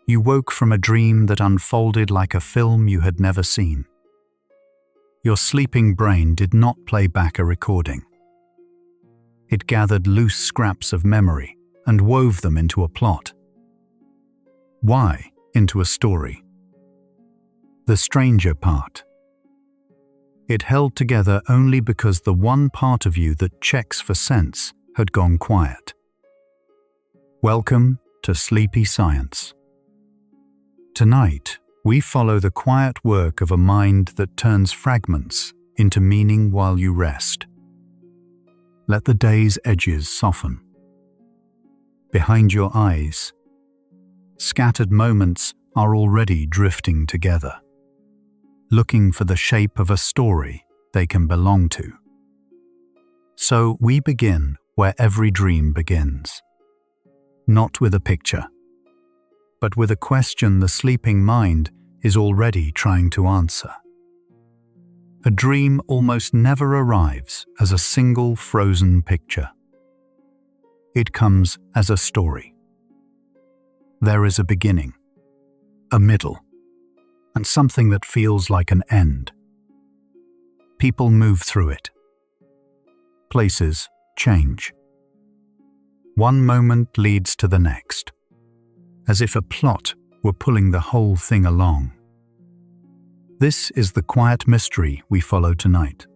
you woke from a dream that unfolded like a film you had never seen. Your sleeping brain did not play back a recording. It gathered loose scraps of memory and wove them into a plot. Why into a story? The stranger part. It held together only because the one part of you that checks for sense had gone quiet. Welcome to Sleepy Science. Tonight, we follow the quiet work of a mind that turns fragments into meaning while you rest. Let the day's edges soften. Behind your eyes, scattered moments are already drifting together, looking for the shape of a story they can belong to. So we begin where every dream begins. Not with a picture, but with a question the sleeping mind is already trying to answer. A dream almost never arrives as a single frozen picture. It comes as a story. There is a beginning, a middle, and something that feels like an end. People move through it. Places change. One moment leads to the next, as if a plot were pulling the whole thing along. This is the quiet mystery we follow tonight.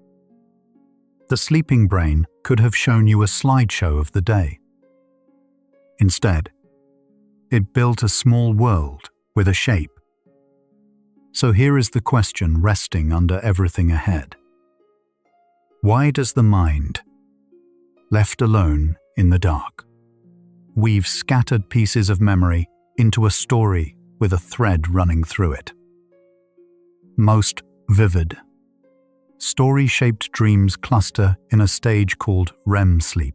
The sleeping brain could have shown you a slideshow of the day. Instead, it built a small world with a shape. So here is the question resting under everything ahead. Why does the mind, left alone in the dark, weave scattered pieces of memory into a story with a thread running through it? Most vivid, story-shaped dreams cluster in a stage called REM sleep.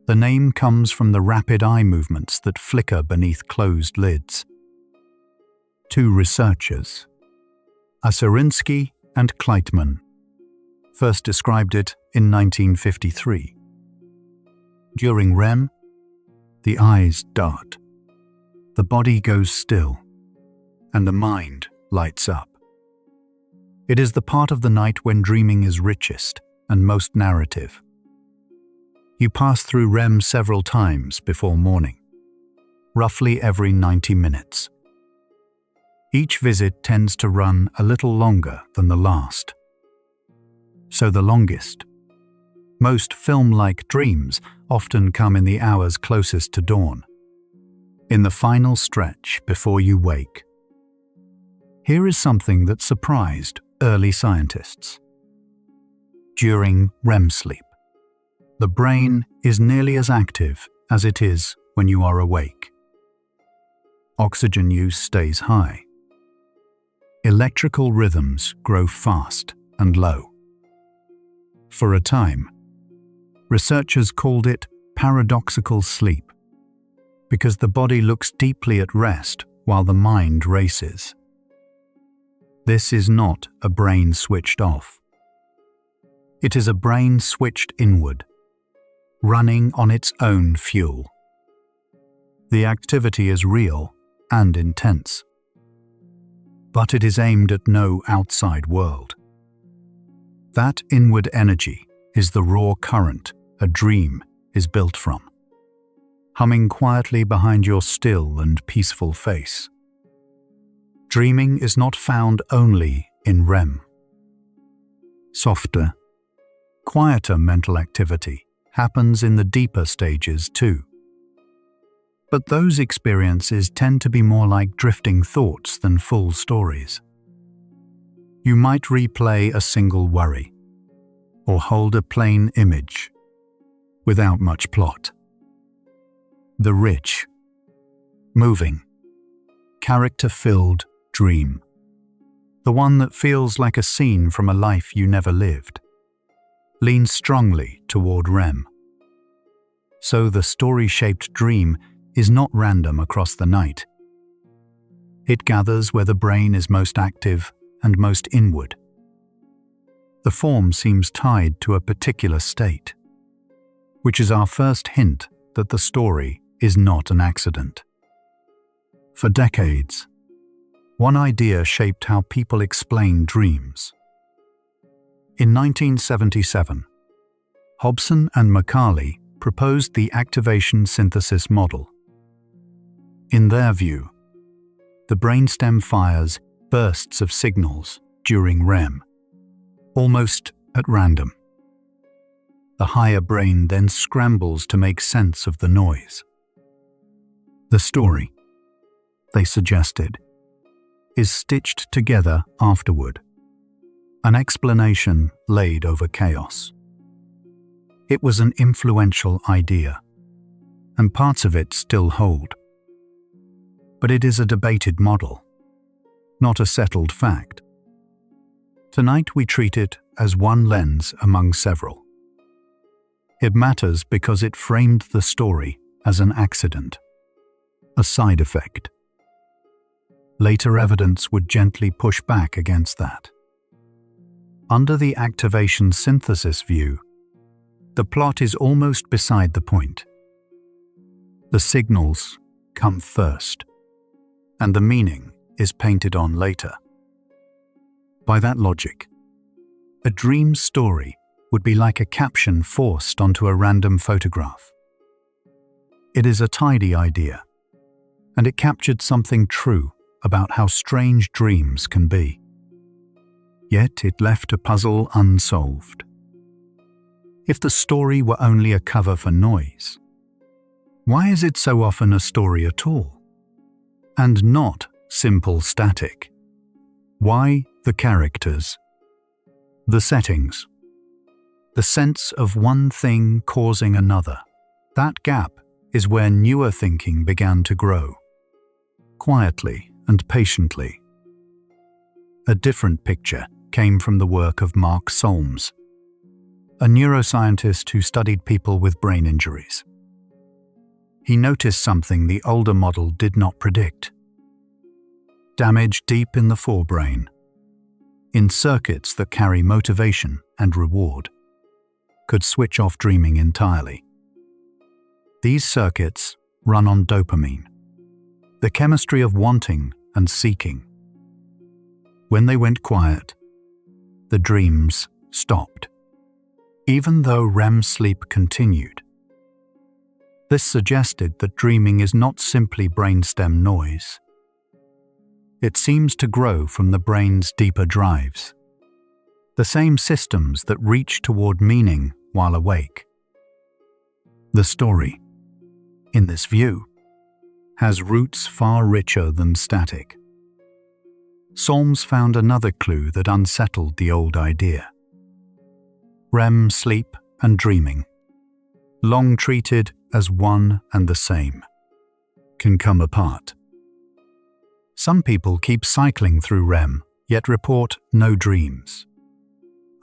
The name comes from the rapid eye movements that flicker beneath closed lids. Two researchers, Aserinsky and Kleitman, first described it in 1953. During REM, the eyes dart, the body goes still, and the mind lights up. It is the part of the night when dreaming is richest and most narrative. You pass through REM several times before morning, roughly every 90 minutes. Each visit tends to run a little longer than the last. So the longest, most film-like dreams often come in the hours closest to dawn, in the final stretch before you wake. Here is something that surprised early scientists. During REM sleep, the brain is nearly as active as it is when you are awake. Oxygen use stays high. Electrical rhythms grow fast and low. For a time, researchers called it paradoxical sleep, because the body looks deeply at rest while the mind races. This is not a brain switched off. It is a brain switched inward, running on its own fuel. The activity is real and intense, but it is aimed at no outside world. That inward energy is the raw current a dream is built from, humming quietly behind your still and peaceful face. Dreaming is not found only in REM. Softer, quieter mental activity happens in the deeper stages too. But those experiences tend to be more like drifting thoughts than full stories. You might replay a single worry, or hold a plain image, without much plot. The rich, moving, character-filled dream, the one that feels like a scene from a life you never lived, leans strongly toward REM. So the story-shaped dream is not random across the night. It gathers where the brain is most active and most inward. The form seems tied to a particular state, which is our first hint that the story is not an accident. For decades, one idea shaped how people explain dreams. In 1977, Hobson and Macaulay proposed the activation synthesis model. In their view, the brainstem fires bursts of signals during REM, almost at random. The higher brain then scrambles to make sense of the noise. The story, they suggested, is stitched together afterward, an explanation laid over chaos. It was an influential idea, and parts of it still hold. But it is a debated model, not a settled fact. Tonight we treat it as one lens among several. It matters because it framed the story as an accident, a side effect. Later evidence would gently push back against that. Under the activation synthesis view, the plot is almost beside the point. The signals come first, and the meaning is painted on later. By that logic, a dream story would be like a caption forced onto a random photograph. It is a tidy idea, and it captured something true about how strange dreams can be. Yet it left a puzzle unsolved. If the story were only a cover for noise, why is it so often a story at all? And not simple static? Why the characters, the settings, the sense of one thing causing another? That gap is where newer thinking began to grow, quietly and patiently. A different picture came from the work of Mark Solms, a neuroscientist who studied people with brain injuries. He noticed something the older model did not predict. Damage deep in the forebrain, in circuits that carry motivation and reward, could switch off dreaming entirely. These circuits run on dopamine, the chemistry of wanting and seeking. When they went quiet, the dreams stopped, even though REM sleep continued. This suggested that dreaming is not simply brainstem noise. It seems to grow from the brain's deeper drives, the same systems that reach toward meaning while awake. The story, in this view, has roots far richer than static. Solms found another clue that unsettled the old idea. REM sleep and dreaming, long treated as one and the same, can come apart. Some people keep cycling through REM, yet report no dreams,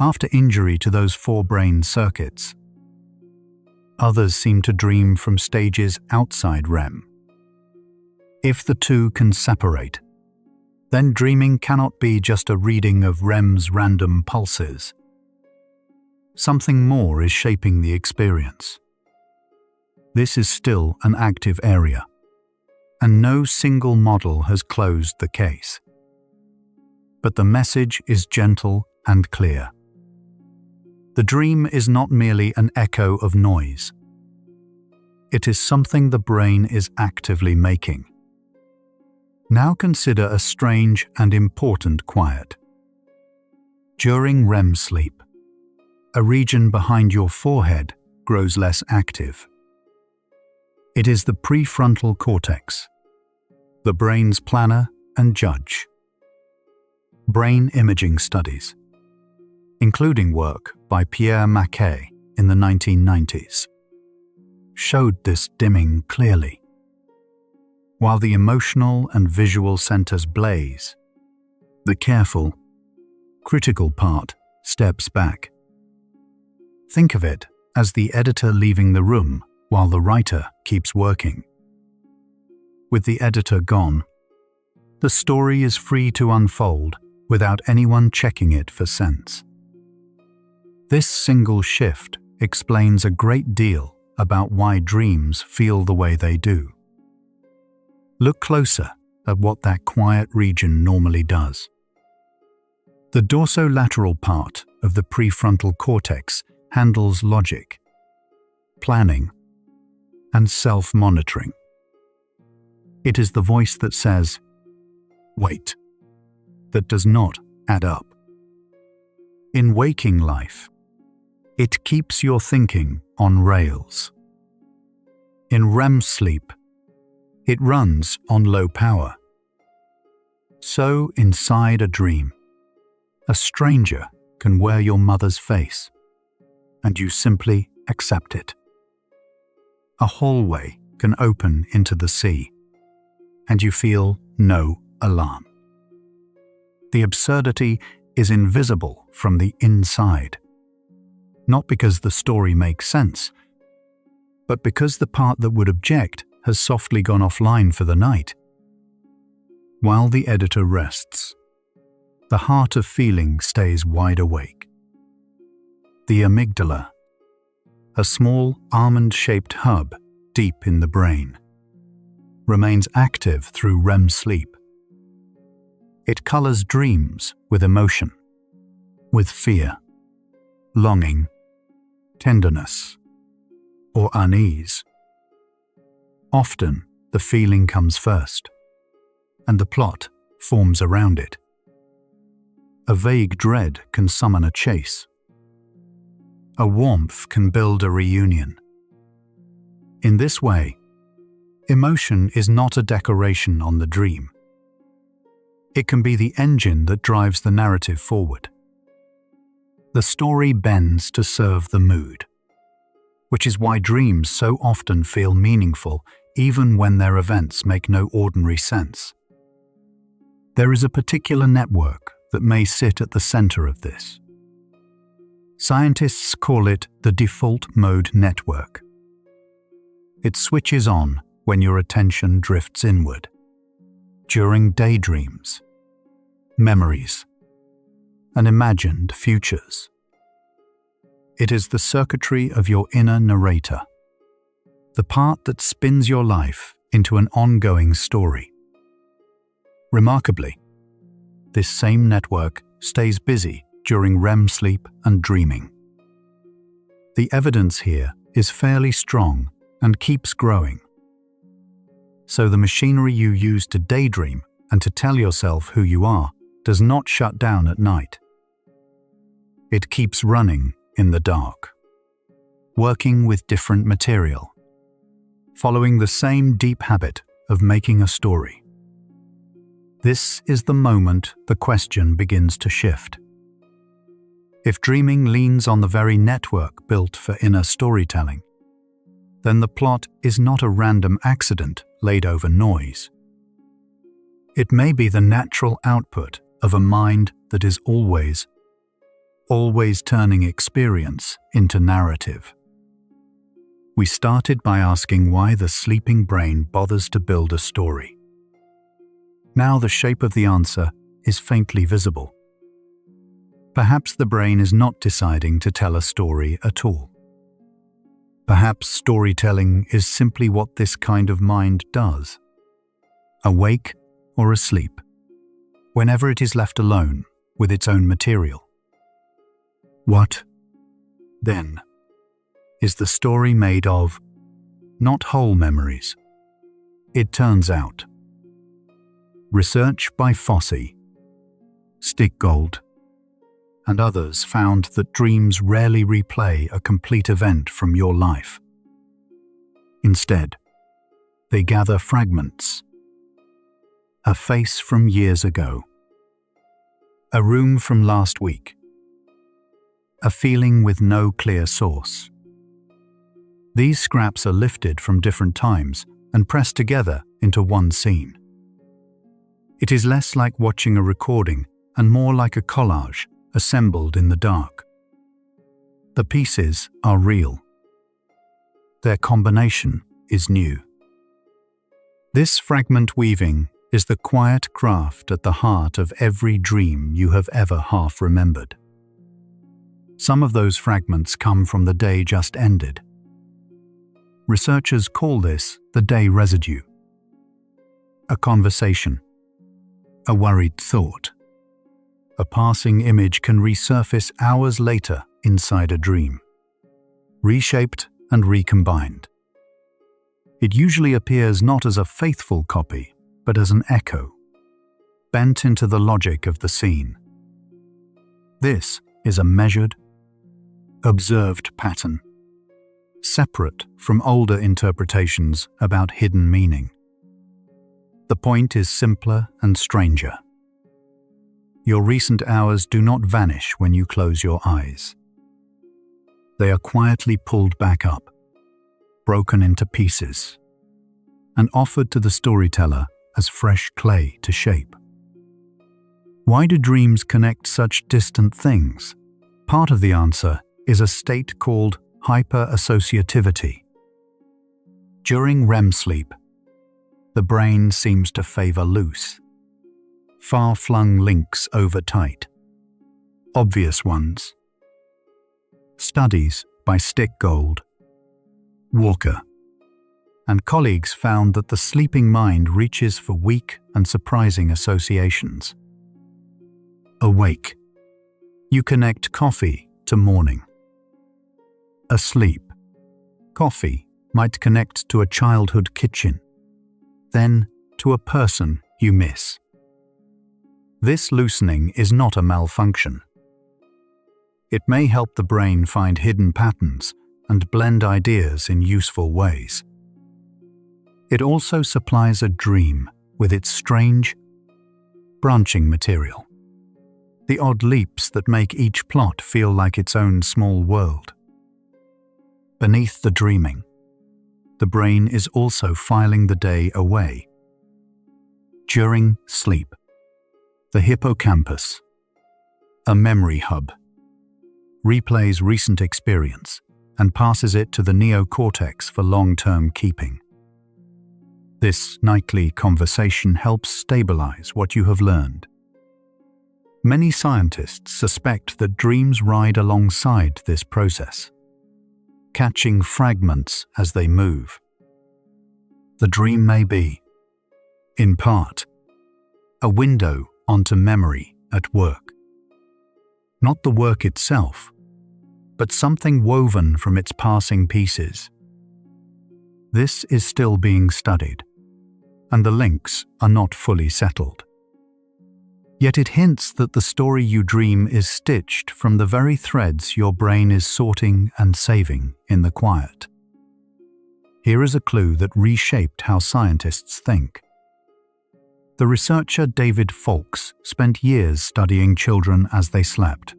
after injury to those forebrain circuits. Others seem to dream from stages outside REM. If the two can separate, then dreaming cannot be just a reading of REM's random pulses. Something more is shaping the experience. This is still an active area, and no single model has closed the case. But the message is gentle and clear. The dream is not merely an echo of noise. It is something the brain is actively making. Now consider a strange and important quiet. During REM sleep, a region behind your forehead grows less active. It is the prefrontal cortex, the brain's planner and judge. Brain imaging studies, including work by Pierre Maquet in the 1990s, showed this dimming clearly. While the emotional and visual centers blaze, the careful, critical part steps back. Think of it as the editor leaving the room while the writer keeps working. With the editor gone, the story is free to unfold without anyone checking it for sense. This single shift explains a great deal about why dreams feel the way they do. Look closer at what that quiet region normally does. The dorsolateral part of the prefrontal cortex handles logic, planning, and self-monitoring. It is the voice that says, "Wait," that does not add up. In waking life, it keeps your thinking on rails. In REM sleep, it runs on low power. So inside a dream, a stranger can wear your mother's face, and you simply accept it. A hallway can open into the sea, and you feel no alarm. The absurdity is invisible from the inside, not because the story makes sense, but because the part that would object has softly gone offline for the night. While the editor rests, the heart of feeling stays wide awake. The amygdala, a small almond-shaped hub deep in the brain, remains active through REM sleep. It colors dreams with emotion, with fear, longing, tenderness, or unease. Often, the feeling comes first, and the plot forms around it. A vague dread can summon a chase. A warmth can build a reunion. In this way, emotion is not a decoration on the dream. It can be the engine that drives the narrative forward. The story bends to serve the mood, which is why dreams so often feel meaningful even when their events make no ordinary sense. There is a particular network that may sit at the center of this. Scientists call it the default mode network. It switches on when your attention drifts inward, during daydreams, memories, and imagined futures. It is the circuitry of your inner narrator, the part that spins your life into an ongoing story. Remarkably, this same network stays busy during REM sleep and dreaming. The evidence here is fairly strong and keeps growing. So the machinery you use to daydream and to tell yourself who you are does not shut down at night. It keeps running in the dark, working with different material, following the same deep habit of making a story. This is the moment the question begins to shift. If dreaming leans on the very network built for inner storytelling, then the plot is not a random accident laid over noise. It may be the natural output of a mind that is always turning experience into narrative. We started by asking why the sleeping brain bothers to build a story. Now the shape of the answer is faintly visible. Perhaps the brain is not deciding to tell a story at all. Perhaps storytelling is simply what this kind of mind does, awake or asleep, whenever it is left alone with its own material. What, then, is the story made of? Not whole memories, it turns out. Research by Fossey, Stickgold, and others found that dreams rarely replay a complete event from your life. Instead, they gather fragments. A face from years ago, a room from last week, a feeling with no clear source. These scraps are lifted from different times and pressed together into one scene. It is less like watching a recording and more like a collage assembled in the dark. The pieces are real. Their combination is new. This fragment weaving is the quiet craft at the heart of every dream you have ever half remembered. Some of those fragments come from the day just ended. Researchers call this the day residue. a conversation, a worried thought. A passing image can resurface hours later inside a dream, reshaped and recombined. It usually appears not as a faithful copy, but as an echo, bent into the logic of the scene. This is a measured, observed pattern, separate from older interpretations about hidden meaning. The point is simpler and stranger. Your recent hours do not vanish when you close your eyes. They are quietly pulled back up, broken into pieces, and offered to the storyteller as fresh clay to shape. Why do dreams connect such distant things? Part of the answer is a state called hyperassociativity. During REM sleep, the brain seems to favor loose, far-flung links over tight, obvious ones. Studies by Stickgold, Walker, and colleagues found that the sleeping mind reaches for weak and surprising associations. Awake, you connect coffee to morning. Asleep, coffee might connect to a childhood kitchen, then to a person you miss. This loosening is not a malfunction. It may help the brain find hidden patterns and blend ideas in useful ways. It also supplies a dream with its strange, branching material, the odd leaps that make each plot feel like its own small world. Beneath the dreaming, the brain is also filing the day away. During sleep, the hippocampus, a memory hub, replays recent experience and passes it to the neocortex for long-term keeping. This nightly conversation helps stabilize what you have learned. Many scientists suspect that dreams ride alongside this process, catching fragments as they move. The dream may be, in part, a window onto memory at work. Not the work itself, but something woven from its passing pieces. This is still being studied, and the links are not fully settled. Yet it hints that the story you dream is stitched from the very threads your brain is sorting and saving in the quiet. Here is a clue that reshaped how scientists think. The researcher David Fawkes spent years studying children as they slept.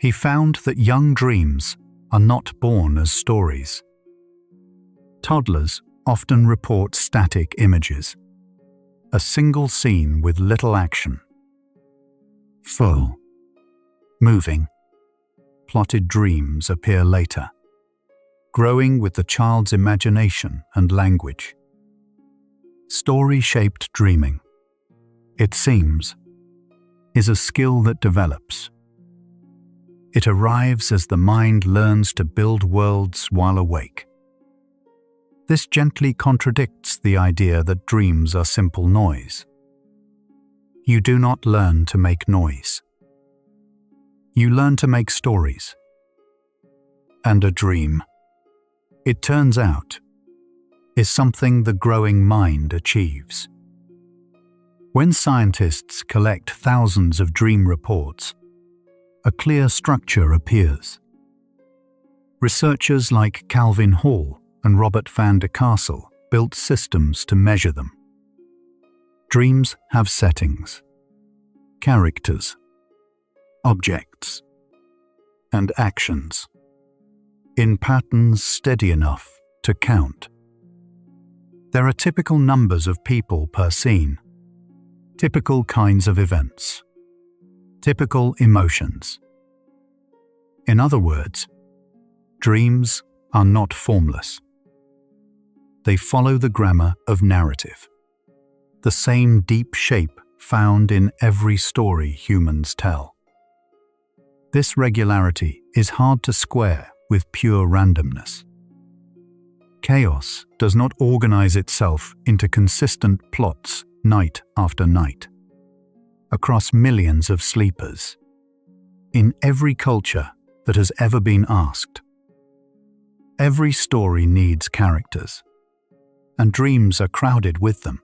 He found that young dreams are not born as stories. Toddlers often report static images, a single scene with little action. Full, moving, plotted dreams appear later, growing with the child's imagination and language. Story-shaped dreaming, it seems, is a skill that develops. It arrives as the mind learns to build worlds while awake. This gently contradicts the idea that dreams are simple noise. You do not learn to make noise. You learn to make stories. And a dream, it turns out, is something the growing mind achieves. When scientists collect thousands of dream reports, a clear structure appears. Researchers like Calvin Hall and Robert van der Castle built systems to measure them. Dreams have settings, characters, objects, and actions, in patterns steady enough to count. There are typical numbers of people per scene, typical kinds of events, typical emotions. In other words, dreams are not formless. They follow the grammar of narrative, the same deep shape found in every story humans tell. This regularity is hard to square with pure randomness. Chaos does not organize itself into consistent plots night after night, across millions of sleepers, in every culture that has ever been asked. Every story needs characters, and dreams are crowded with them.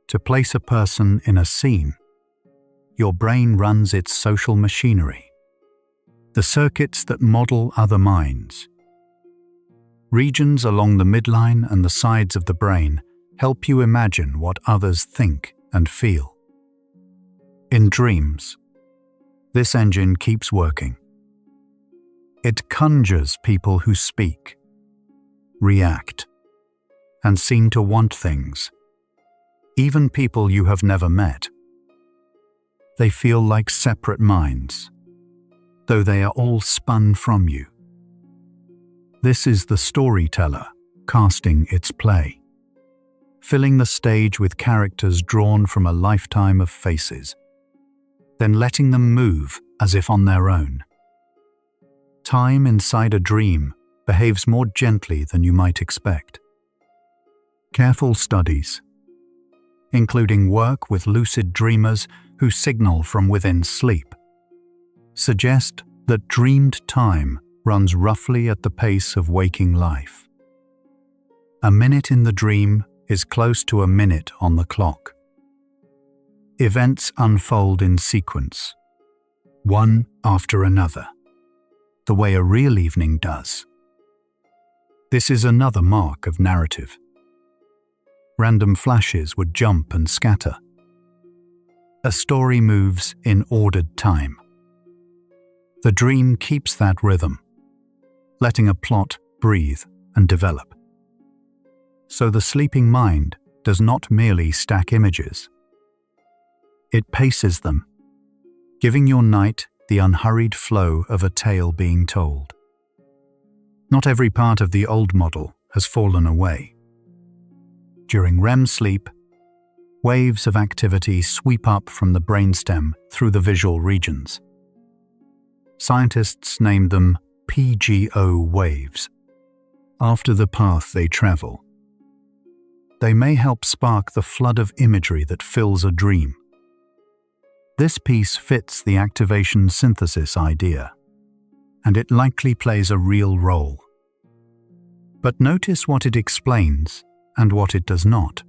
To place a person in a scene, your brain runs its social machinery, the circuits that model other minds. Regions along the midline and the sides of the brain help you imagine what others think and feel. In dreams, this engine keeps working. It conjures people who speak, react, and seem to want things, even people you have never met. They feel like separate minds, though they are all spun from you. This is the storyteller casting its play, filling the stage with characters drawn from a lifetime of faces, then letting them move as if on their own. Time inside a dream behaves more gently than you might expect. Careful studies, including work with lucid dreamers who signal from within sleep, suggest that dreamed time runs roughly at the pace of waking life. A minute in the dream is close to a minute on the clock. Events unfold in sequence, one after another, the way a real evening does. This is another mark of narrative. Random flashes would jump and scatter. A story moves in ordered time. The dream keeps that rhythm, letting a plot breathe and develop. So the sleeping mind does not merely stack images. It paces them, giving your night the unhurried flow of a tale being told. Not every part of the old model has fallen away. During REM sleep, waves of activity sweep up from the brainstem through the visual regions. Scientists named them PGO waves, after the path they travel. They may help spark the flood of imagery that fills a dream. This piece fits the activation synthesis idea, and it likely plays a real role. But notice what it explains and what it does not.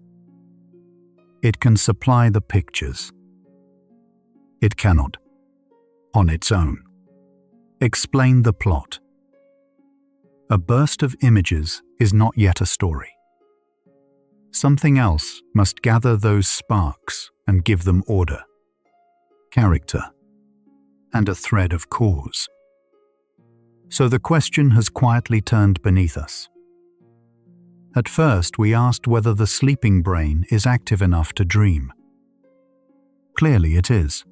It can supply the pictures. It cannot, on its own, explain the plot. A burst of images is not yet a story. Something else must gather those sparks and give them order, character, and a thread of cause. So the question has quietly turned beneath us. At first, we asked whether the sleeping brain is active enough to dream. Clearly it is.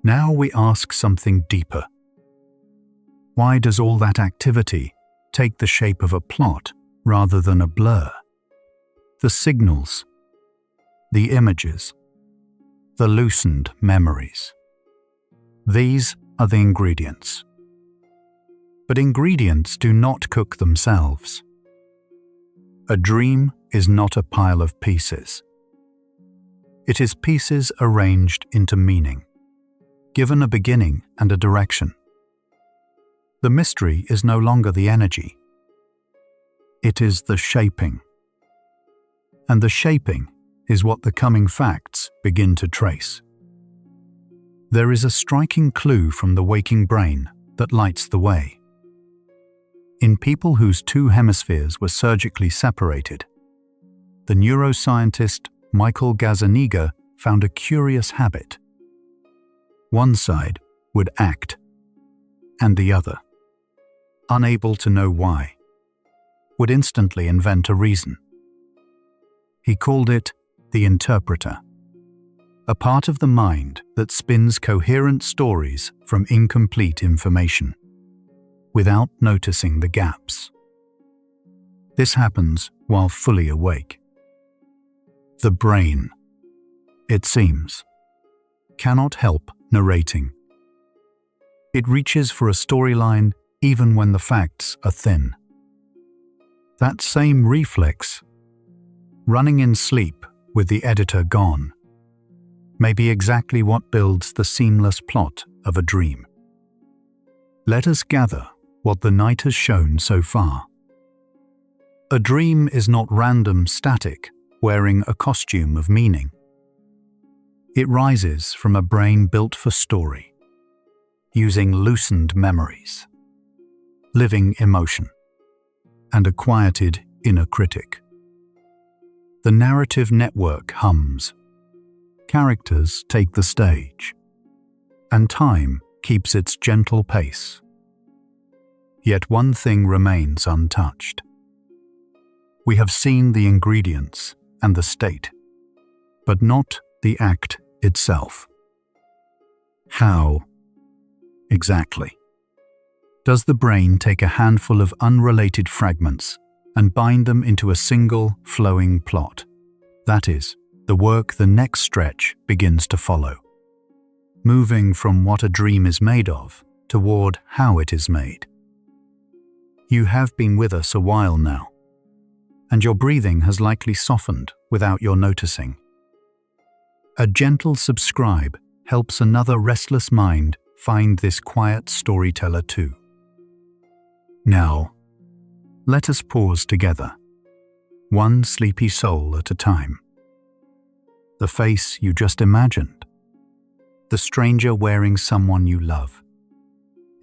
Now we ask something deeper. Why does all that activity take the shape of a plot rather than a blur? The signals, the images, the loosened memories. These are the ingredients. But ingredients do not cook themselves. A dream is not a pile of pieces. It is pieces arranged into meaning, given a beginning and a direction. The mystery is no longer the energy. It is the shaping. And the shaping is what the coming facts begin to trace. There is a striking clue from the waking brain that lights the way. In people whose two hemispheres were surgically separated, the neuroscientist Michael Gazzaniga found a curious habit. One side would act, and the other, unable to know why, would instantly invent a reason. He called it the interpreter, a part of the mind that spins coherent stories from incomplete information, without noticing the gaps. This happens while fully awake. The brain, it seems, cannot help narrating. It reaches for a storyline even when the facts are thin. That same reflex, running in sleep with the editor gone, may be exactly what builds the seamless plot of a dream. Let us gather what the night has shown so far. A dream is not random static, wearing a costume of meaning. It rises from a brain built for story, using loosened memories, living emotion, and a quieted inner critic. The narrative network hums, characters take the stage, and time keeps its gentle pace. Yet one thing remains untouched. We have seen the ingredients and the state, but not the act itself. How, exactly, does the brain take a handful of unrelated fragments and bind them into a single, flowing plot? That is, the work the next stretch begins to follow, moving from what a dream is made of toward how it is made. You have been with us a while now, and your breathing has likely softened without your noticing. A gentle subscribe helps another restless mind find this quiet storyteller too. Now, let us pause together, one sleepy soul at a time. The face you just imagined, the stranger wearing someone you love,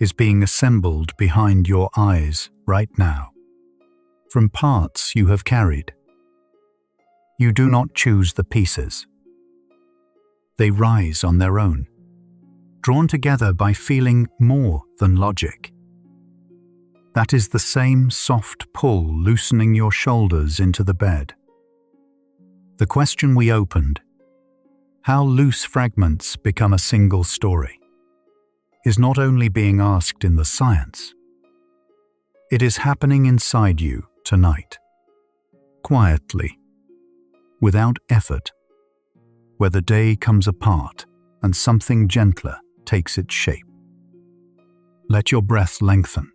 is being assembled behind your eyes right now, from parts you have carried. You do not choose the pieces. They rise on their own, drawn together by feeling more than logic. That is the same soft pull loosening your shoulders into the bed. The question we opened, how loose fragments become a single story, is not only being asked in the science. It is happening inside you tonight, quietly, without effort, where the day comes apart and something gentler takes its shape. Let your breath lengthen.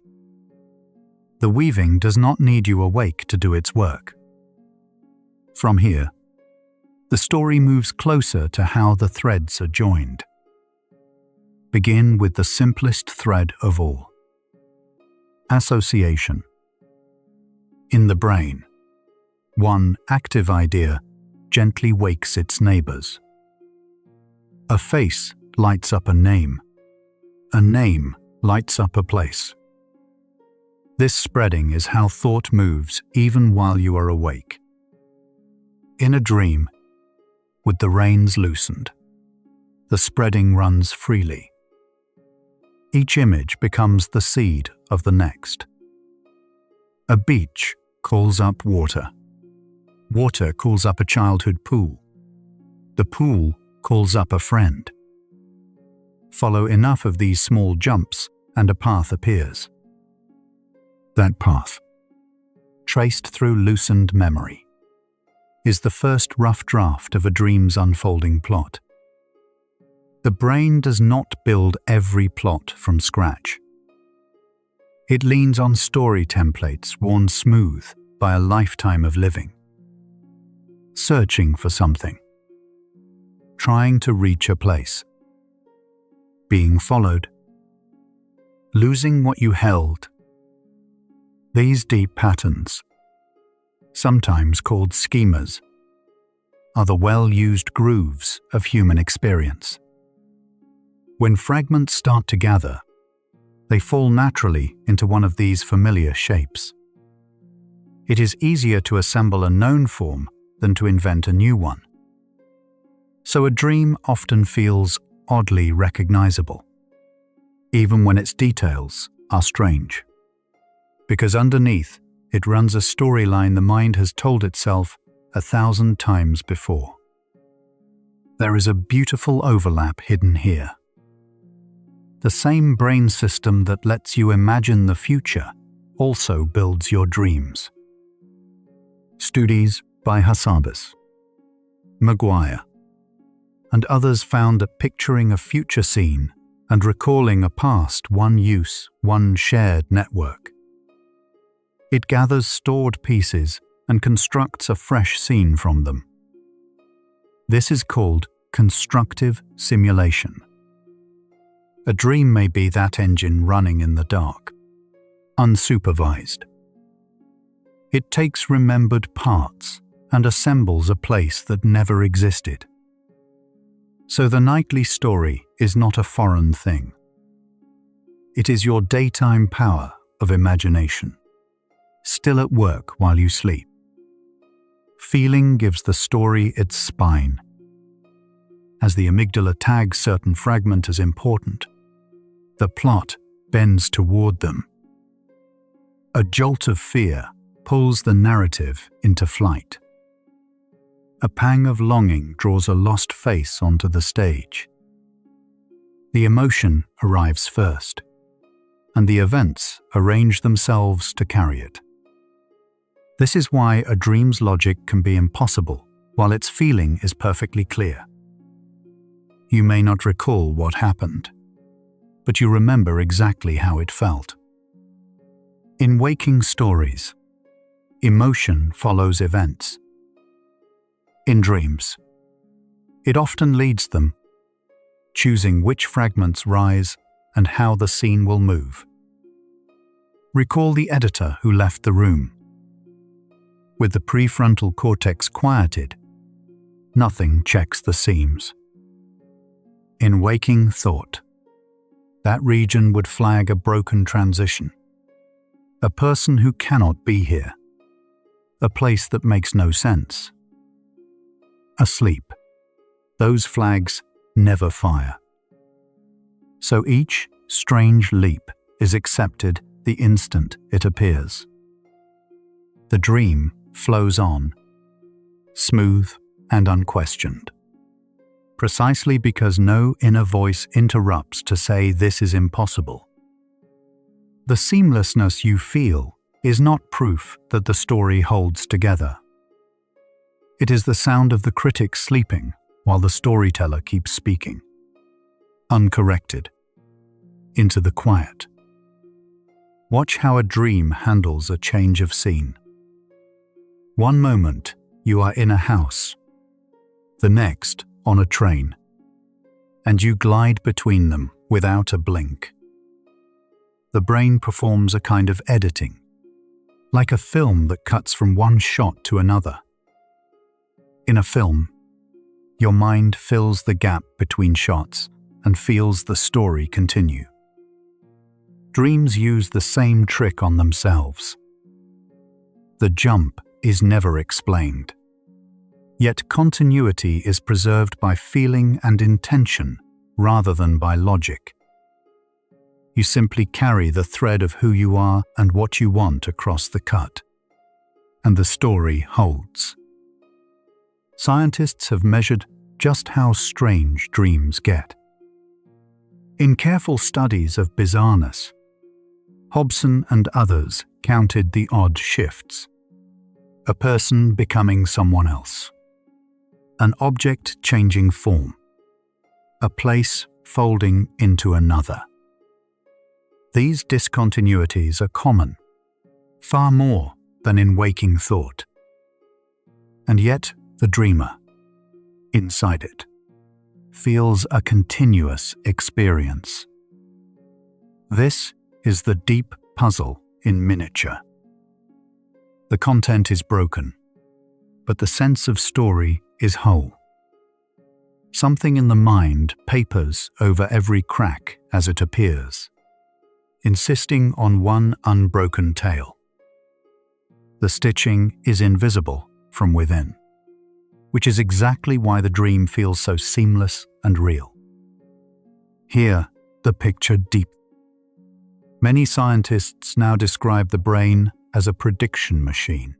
The weaving does not need you awake to do its work. From here, the story moves closer to how the threads are joined. Begin with the simplest thread of all: association. In the brain, one active idea gently wakes its neighbors. A face lights up a name lights up a place. This spreading is how thought moves even while you are awake. In a dream, with the reins loosened, the spreading runs freely. Each image becomes the seed of the next. A beach calls up water. Water calls up a childhood pool. The pool calls up a friend. Follow enough of these small jumps and a path appears. That path, traced through loosened memory, is the first rough draft of a dream's unfolding plot. The brain does not build every plot from scratch. It leans on story templates worn smooth by a lifetime of living, searching for something, trying to reach a place, being followed, losing what you held. These deep patterns, sometimes called schemas, are the well-used grooves of human experience. When fragments start to gather, they fall naturally into one of these familiar shapes. It is easier to assemble a known form than to invent a new one. So a dream often feels oddly recognizable, even when its details are strange. Because underneath, it runs a storyline the mind has told itself 1,000 times before. There is a beautiful overlap hidden here. The same brain system that lets you imagine the future also builds your dreams. Studies by Hassabis, Maguire, and others found that picturing a future scene and recalling a past one-use, one-shared network It gathers stored pieces and constructs a fresh scene from them. This is called constructive simulation. A dream may be that engine running in the dark, unsupervised. It takes remembered parts and assembles a place that never existed. So the nightly story is not a foreign thing. It is your daytime power of imagination, still at work while you sleep. Feeling gives the story its spine. As the amygdala tags certain fragment as important, the plot bends toward them. A jolt of fear pulls the narrative into flight. A pang of longing draws a lost face onto the stage. The emotion arrives first, and the events arrange themselves to carry it. This is why a dream's logic can be impossible while its feeling is perfectly clear. You may not recall what happened, but you remember exactly how it felt. In waking stories, emotion follows events. In dreams, it often leads them, choosing which fragments rise and how the scene will move. Recall the editor who left the room. With the prefrontal cortex quieted, nothing checks the seams. In waking thought, that region would flag a broken transition, a person who cannot be here, a place that makes no sense. Asleep, those flags never fire. So each strange leap is accepted the instant it appears. The dream flows on, smooth and unquestioned, precisely because no inner voice interrupts to say this is impossible. The seamlessness you feel is not proof that the story holds together. It is the sound of the critic sleeping while the storyteller keeps speaking, uncorrected, into the quiet. Watch how a dream handles a change of scene. One moment, you are in a house, the next, on a train, and you glide between them without a blink. The brain performs a kind of editing, like a film that cuts from one shot to another. In a film, your mind fills the gap between shots and feels the story continue. Dreams use the same trick on themselves. The jump is never explained, yet continuity is preserved by feeling and intention rather than by logic. You simply carry the thread of who you are and what you want across the cut, and the story holds. Scientists have measured just how strange dreams get. In careful studies of bizarreness, Hobson and others counted the odd shifts. A person becoming someone else. An object changing form. A place folding into another. These discontinuities are common, far more than in waking thought. And yet, the dreamer, inside it, feels a continuous experience. This is the deep puzzle in miniature. The content is broken, but the sense of story is whole. Something in the mind papers over every crack as it appears, insisting on one unbroken tale. The stitching is invisible from within, which is exactly why the dream feels so seamless and real. Here, the picture deep. Many scientists now describe the brain as a prediction machine.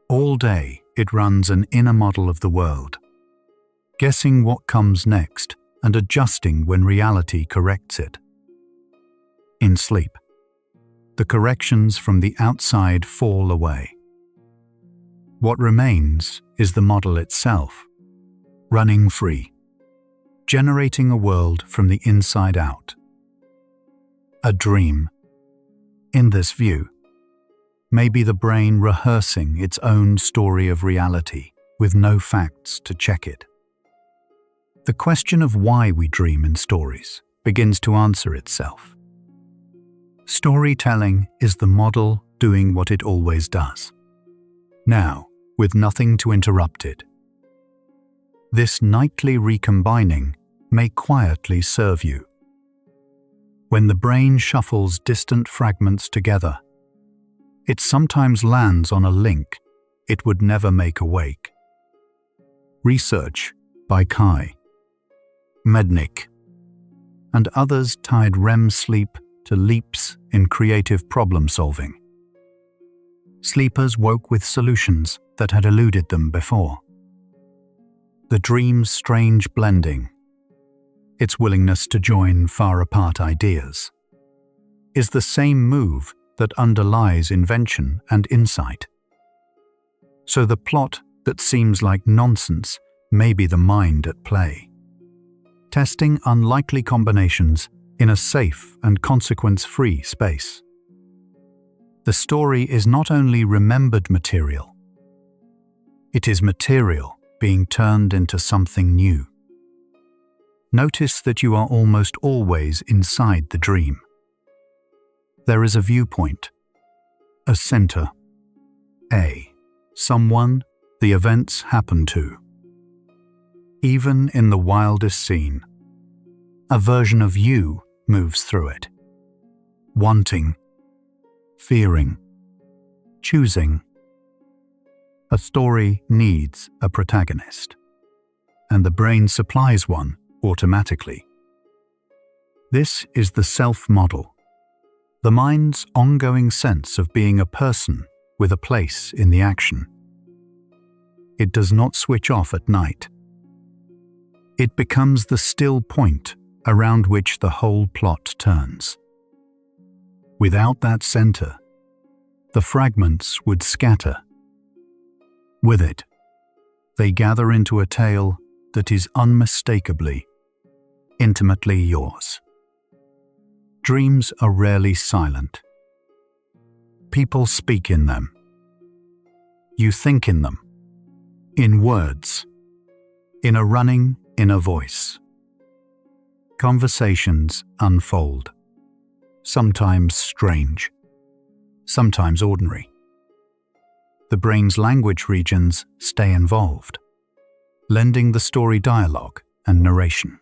All day, it runs an inner model of the world, guessing what comes next and adjusting when reality corrects it. In sleep, the corrections from the outside fall away. What remains is the model itself, running free, generating a world from the inside out. A dream, in this view, may be the brain rehearsing its own story of reality with no facts to check it. The question of why we dream in stories begins to answer itself. Storytelling is the model doing what it always does. Now, with nothing to interrupt it. This nightly recombining may quietly serve you. When the brain shuffles distant fragments together, it sometimes lands on a link it would never make awake. Research by Kai, Mednick, and others tied REM sleep to leaps in creative problem-solving. Sleepers woke with solutions that had eluded them before. The dream's strange blending, its willingness to join far-apart ideas, is the same move that underlies invention and insight. So the plot that seems like nonsense may be the mind at play, testing unlikely combinations in a safe and consequence-free space. The story is not only remembered material, it is material being turned into something new. Notice that you are almost always inside the dream. There is a viewpoint, a center, someone the events happen to. Even in the wildest scene, a version of you moves through it, wanting, fearing, choosing. A story needs a protagonist, and the brain supplies one automatically. This is the self-model, the mind's ongoing sense of being a person with a place in the action. It does not switch off at night. It becomes the still point around which the whole plot turns. Without that center, the fragments would scatter. With it, they gather into a tale that is unmistakably, intimately yours. Dreams are rarely silent. People speak in them. You think in them, in words, in a running inner voice. Conversations unfold, sometimes strange, sometimes ordinary. The brain's language regions stay involved, lending the story dialogue and narration.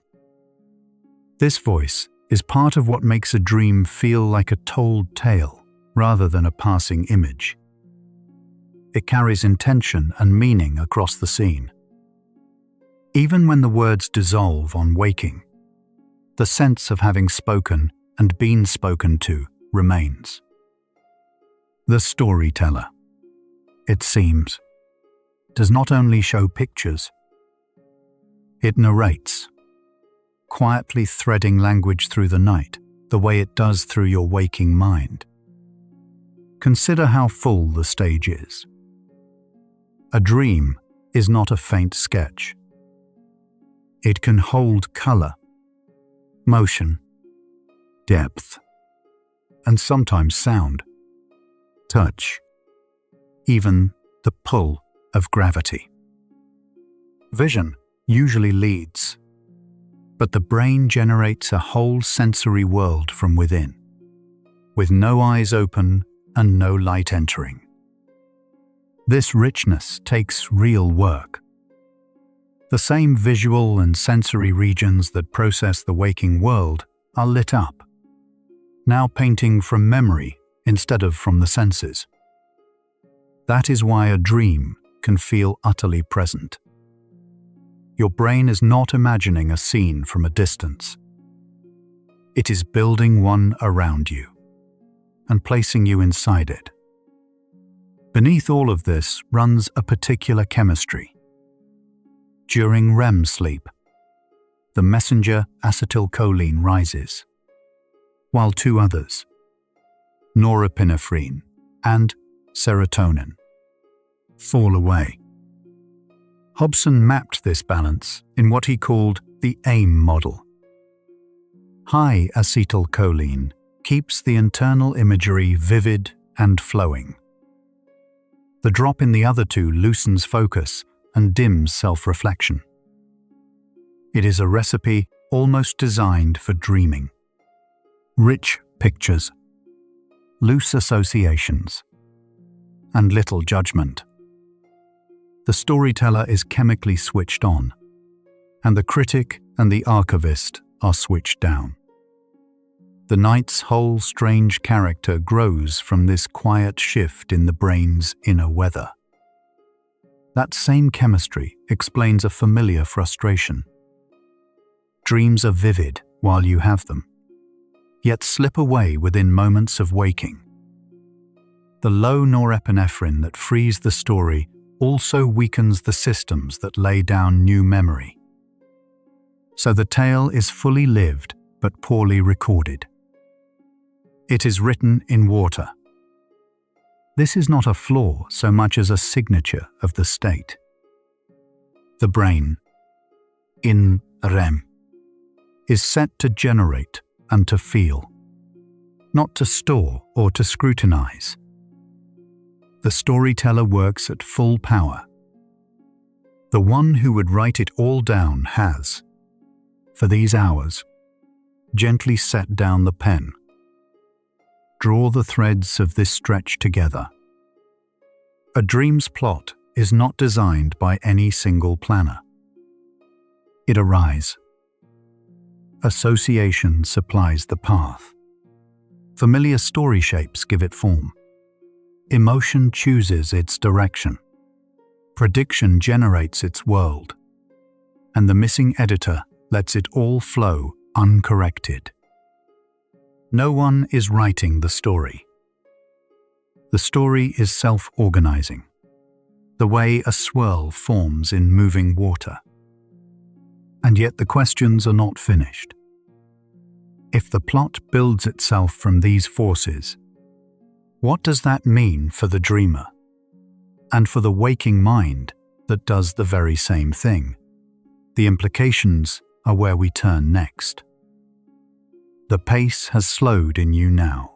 This voice is part of what makes a dream feel like a told tale rather than a passing image. It carries intention and meaning across the scene. Even when the words dissolve on waking, the sense of having spoken and been spoken to remains. The storyteller, it seems, does not only show pictures, it narrates, quietly threading language through the night, the way it does through your waking mind. Consider how full the stage is. A dream is not a faint sketch. It can hold color, motion, depth, and sometimes sound, touch, even the pull of gravity. Vision usually leads, but the brain generates a whole sensory world from within, with no eyes open and no light entering. This richness takes real work. The same visual and sensory regions that process the waking world are lit up, now painting from memory instead of from the senses. That is why a dream can feel utterly present. Your brain is not imagining a scene from a distance. It is building one around you and placing you inside it. Beneath all of this runs a particular chemistry. During REM sleep, the messenger acetylcholine rises, while two others, norepinephrine and serotonin, fall away. Hobson mapped this balance in what he called the AIM model. High acetylcholine keeps the internal imagery vivid and flowing, The drop in the other two loosens focus and dims self-reflection. It is a recipe almost designed for dreaming. Rich pictures, loose associations, and little judgment. The storyteller is chemically switched on, and the critic and the archivist are switched down. The night's whole strange character grows from this quiet shift in the brain's inner weather. That same chemistry explains a familiar frustration. Dreams are vivid while you have them, yet slip away within moments of waking. The low norepinephrine that frees the story also weakens the systems that lay down new memory. So the tale is fully lived but poorly recorded. It is written in water. This is not a flaw so much as a signature of the state. The brain, in REM, is set to generate and to feel, not to store or to scrutinize. The storyteller works at full power. The one who would write it all down has, for these hours, gently set down the pen. Draw the threads of this stretch together. A dream's plot is not designed by any single planner. It arises. Association supplies the path. Familiar story shapes give it form. Emotion chooses its direction. Prediction generates its world. And the missing editor lets it all flow uncorrected. No one is writing the story. The story is self-organizing, the way a swirl forms in moving water. And yet the questions are not finished. If the plot builds itself from these forces, what does that mean for the dreamer? And for the waking mind that does the very same thing? The implications are where we turn next. The pace has slowed in you now,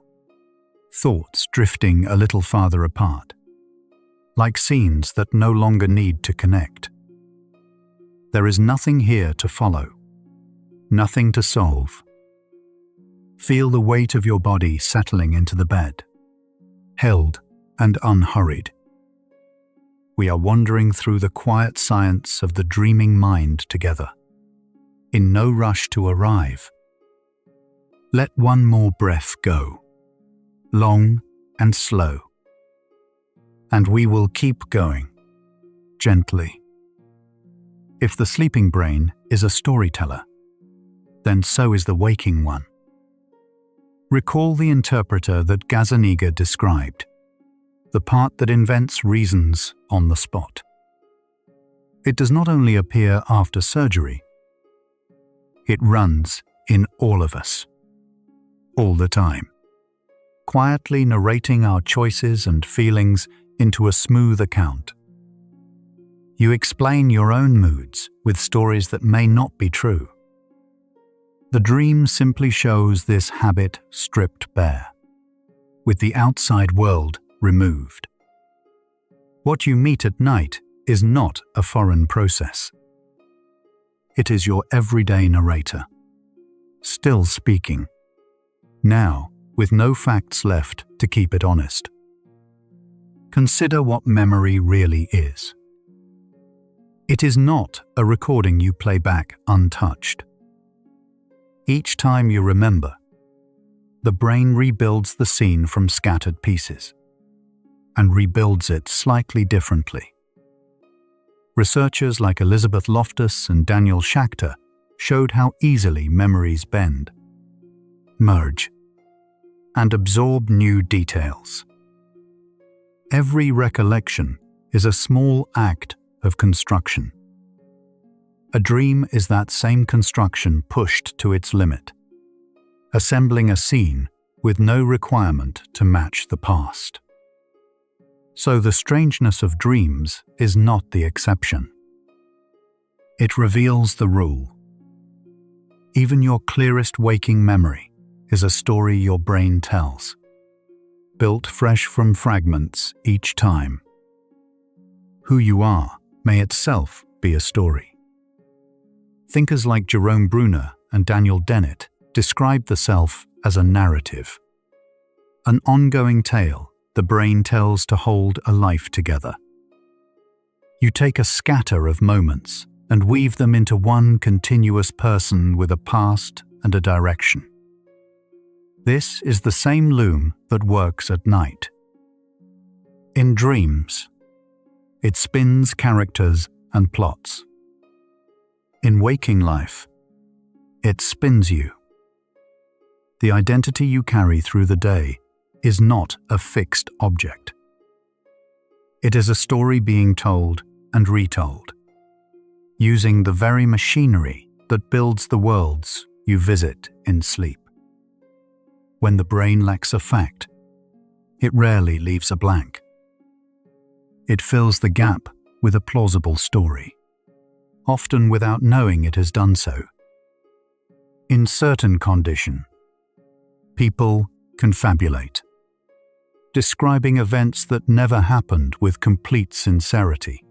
thoughts drifting a little farther apart, like scenes that no longer need to connect. There is nothing here to follow, nothing to solve. Feel the weight of your body settling into the bed, held and unhurried. We are wandering through the quiet science of the dreaming mind together, in no rush to arrive. Let one more breath go, long and slow, and we will keep going, gently. If the sleeping brain is a storyteller, then so is the waking one. Recall the interpreter that Gazzaniga described, the part that invents reasons on the spot. It does not only appear after surgery, it runs in all of us, all the time, quietly narrating our choices and feelings into a smooth account. You explain your own moods with stories that may not be true. The dream simply shows this habit stripped bare, with the outside world removed. What you meet at night is not a foreign process. It is your everyday narrator, still speaking, now with no facts left to keep it honest. Consider what memory really is. It is not a recording you play back untouched. Each time you remember, the brain rebuilds the scene from scattered pieces and rebuilds it slightly differently. Researchers like Elizabeth Loftus and Daniel Schachter showed how easily memories bend, merge, and absorb new details. Every recollection is a small act of construction. A dream is that same construction pushed to its limit, assembling a scene with no requirement to match the past. So the strangeness of dreams is not the exception. It reveals the rule. Even your clearest waking memory is a story your brain tells, built fresh from fragments each time. who you are may itself be a story. Thinkers like Jerome Bruner and Daniel Dennett describe the self as a narrative, an ongoing tale the brain tells to hold a life together. You take a scatter of moments and weave them into one continuous person with a past and a direction. This is the same loom that works at night. In dreams, it spins characters and plots. In waking life, it spins you. The identity you carry through the day is not a fixed object. It is a story being told and retold, using the very machinery that builds the worlds you visit in sleep. When the brain lacks a fact, it rarely leaves a blank. It fills the gap with a plausible story, often without knowing it has done so. In certain conditions, people confabulate, describing events that never happened with complete sincerity.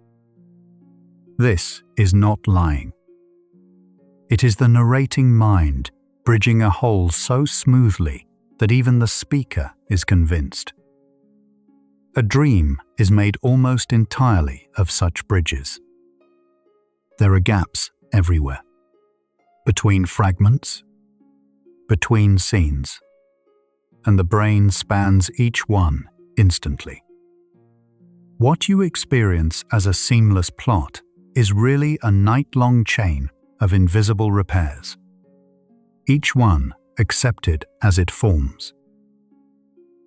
This is not lying. It is the narrating mind bridging a whole so smoothly that even the speaker is convinced. A dream is made almost entirely of such bridges. There are gaps everywhere, between fragments, between scenes, and the brain spans each one instantly. What you experience as a seamless plot is really a night-long chain of invisible repairs, each one accepted as it forms.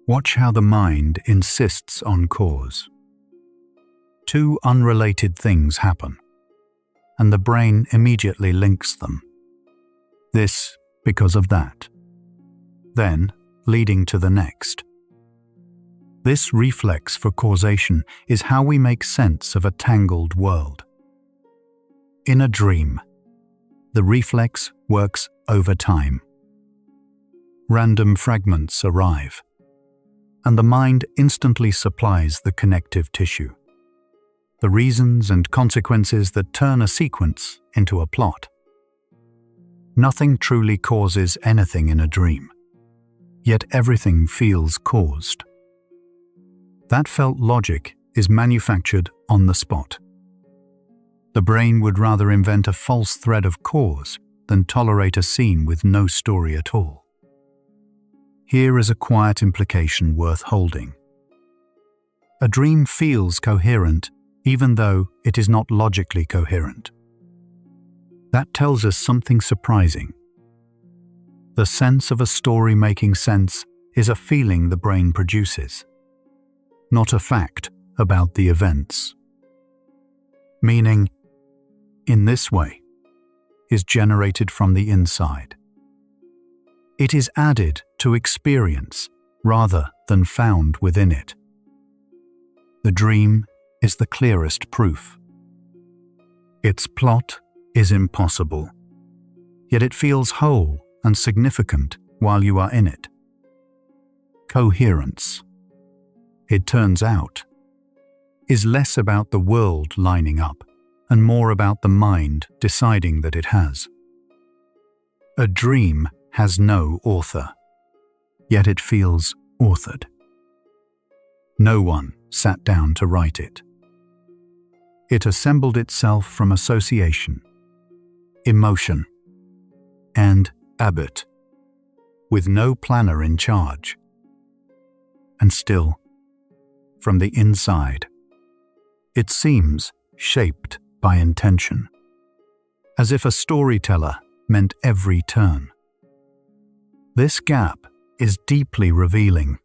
Watch how the mind insists on cause. Two unrelated things happen, and the brain immediately links them. This because of that, then leading to the next. This reflex for causation is how we make sense of a tangled world. In a dream, the reflex works over time. Random fragments arrive, and the mind instantly supplies the connective tissue, the reasons and consequences that turn a sequence into a plot. Nothing truly causes anything in a dream, yet everything feels caused. That felt logic is manufactured on the spot. The brain would rather invent a false thread of cause than tolerate a scene with no story at all. Here is a quiet implication worth holding. A dream feels coherent even though it is not logically coherent. That tells us something surprising. The sense of a story making sense is a feeling the brain produces, not a fact about the events. Meaning, in this way, is generated from the inside. It is added to experience rather than found within it. The dream is the clearest proof. Its plot is impossible, yet it feels whole and significant while you are in it. Coherence, it turns out, is less about the world lining up and more about the mind deciding that it has. A dream has no author, yet it feels authored. No one sat down to write it. It assembled itself from association, emotion, and habit, with no planner in charge. And still, from the inside, it seems shaped by intention, as if a storyteller meant every turn. This gap is deeply revealing.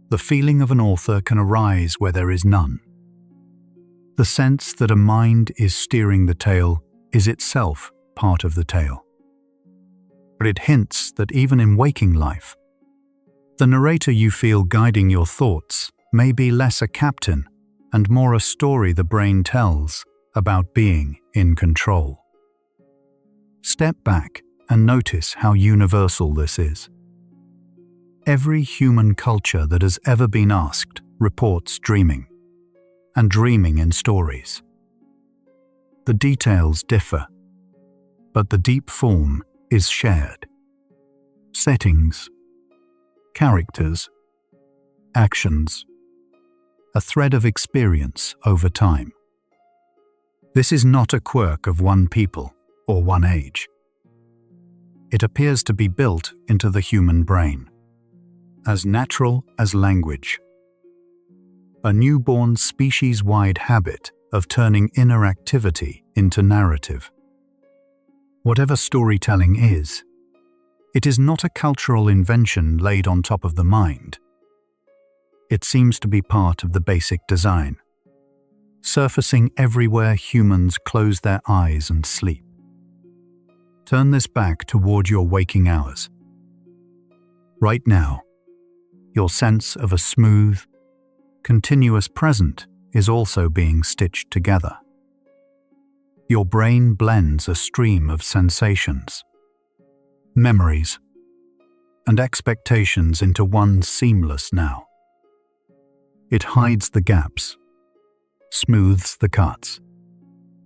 The feeling of an author can arise where there is none. The sense that a mind is steering the tale is itself part of the tale. But it hints that even in waking life, the narrator you feel guiding your thoughts may be less a captain and more a story the brain tells about being in control. Step back and notice how universal this is. Every human culture that has ever been asked reports dreaming, and dreaming in stories. The details differ, but the deep form is shared. Settings, characters, actions, a thread of experience over time. This is not a quirk of one people or one age. It appears to be built into the human brain, as natural as language. A newborn species-wide habit of turning inner activity into narrative. Whatever storytelling is, it is not a cultural invention laid on top of the mind. It seems to be part of the basic design, surfacing everywhere humans close their eyes and sleep. Turn this back toward your waking hours. Right now, your sense of a smooth, continuous present is also being stitched together. Your brain blends a stream of sensations, memories, and expectations into one seamless now. It hides the gaps, smooths the cuts,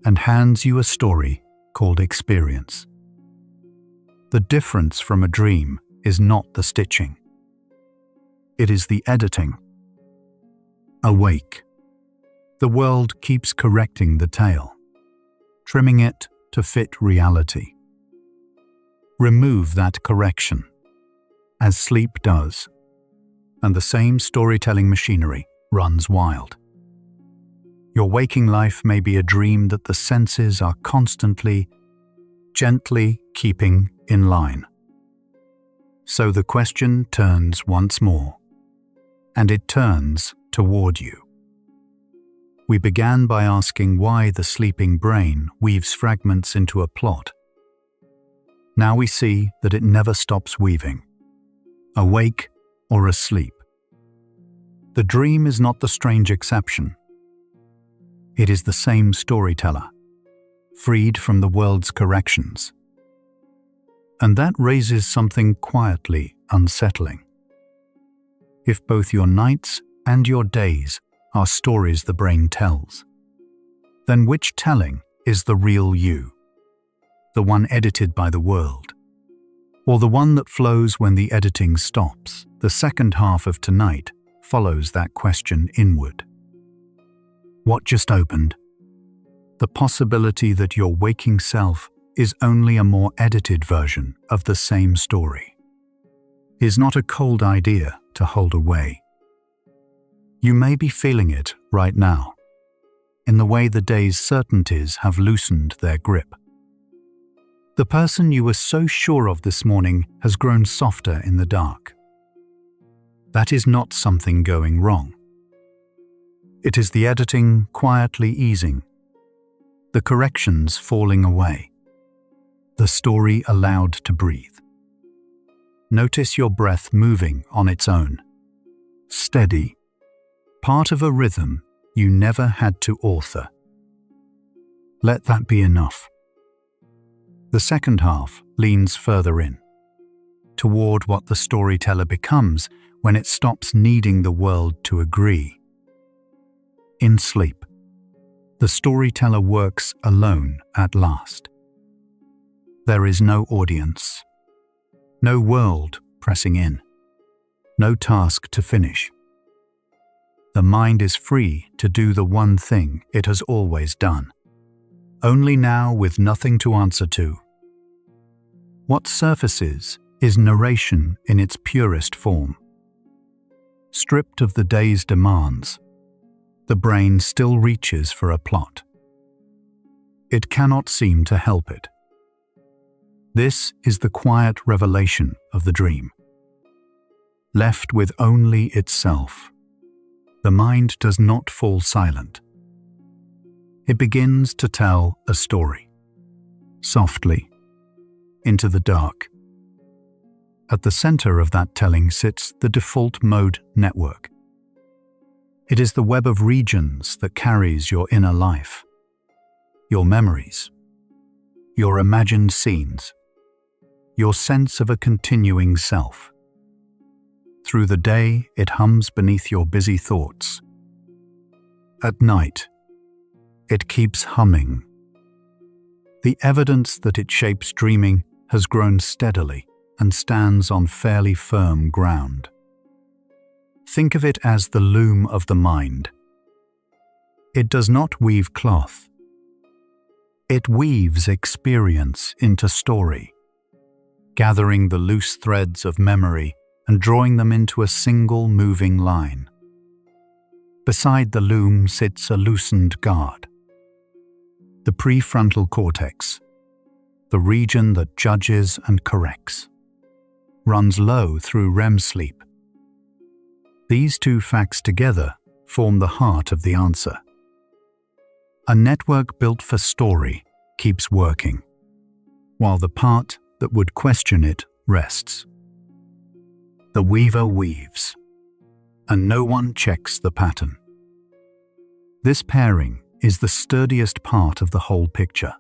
and hands you a story called experience. The difference from a dream is not the stitching. It is the editing. Awake. The world keeps correcting the tale, trimming it to fit reality. Remove that correction, as sleep does, and the same storytelling machinery runs wild. Your waking life may be a dream that the senses are constantly, gently keeping in line. So the question turns once more, and it turns toward you. We began by asking why the sleeping brain weaves fragments into a plot. Now we see that it never stops weaving, awake or asleep. The dream is not the strange exception. It is the same storyteller, freed from the world's corrections. And that raises something quietly unsettling. If both your nights and your days are stories the brain tells, then which telling is the real you? The one edited by the world, or the one that flows when the editing stops? The second half of tonight follows that question inward. What just opened? The possibility that your waking self is only a more edited version of the same story is not a cold idea to hold away. You may be feeling it right now, in the way the day's certainties have loosened their grip. The person you were so sure of this morning has grown softer in the dark. That is not something going wrong. It is the editing quietly easing, the corrections falling away, the story allowed to breathe. Notice your breath moving on its own, steady, part of a rhythm you never had to author. Let that be enough. The second half leans further in, toward what the storyteller becomes when it stops needing the world to agree. In sleep, the storyteller works alone at last. There is no audience, no world pressing in, no task to finish. The mind is free to do the one thing it has always done, only now with nothing to answer to. What surfaces is narration in its purest form. Stripped of the day's demands, the brain still reaches for a plot. It cannot seem to help it. This is the quiet revelation of the dream. Left with only itself, the mind does not fall silent. It begins to tell a story, softly, into the dark. At the center of that telling sits the default mode network. It is the web of regions that carries your inner life, your memories, your imagined scenes, your sense of a continuing self. Through the day, it hums beneath your busy thoughts. At night, it keeps humming. The evidence that it shapes dreaming has grown steadily and stands on fairly firm ground. Think of it as the loom of the mind. It does not weave cloth. It weaves experience into story, gathering the loose threads of memory and drawing them into a single moving line. Beside the loom sits a loosened guard. The prefrontal cortex, the region that judges and corrects, runs low through REM sleep. These two facts together form the heart of the answer. A network built for story keeps working, while the part that would question it rests. The weaver weaves, and no one checks the pattern. This pairing is the sturdiest part of the whole picture,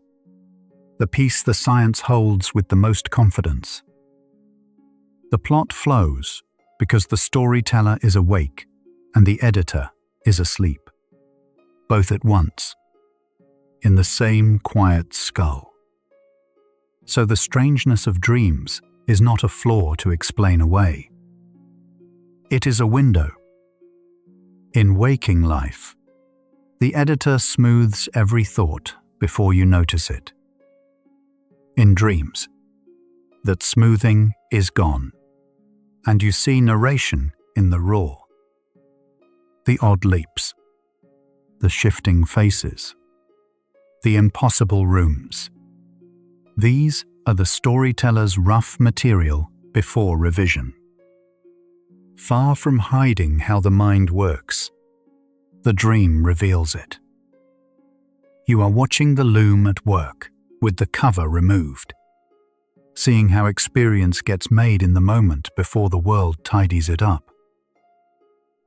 the piece the science holds with the most confidence. The plot flows because the storyteller is awake and the editor is asleep, both at once, in the same quiet skull. So the strangeness of dreams is not a flaw to explain away. It is a window. In waking life, the editor smooths every thought before you notice it. In dreams, that smoothing is gone, and you see narration in the raw. The odd leaps, the shifting faces, the impossible rooms. These are the storyteller's rough material before revision. Far from hiding how the mind works, the dream reveals it. You are watching the loom at work with the cover removed, seeing how experience gets made in the moment before the world tidies it up.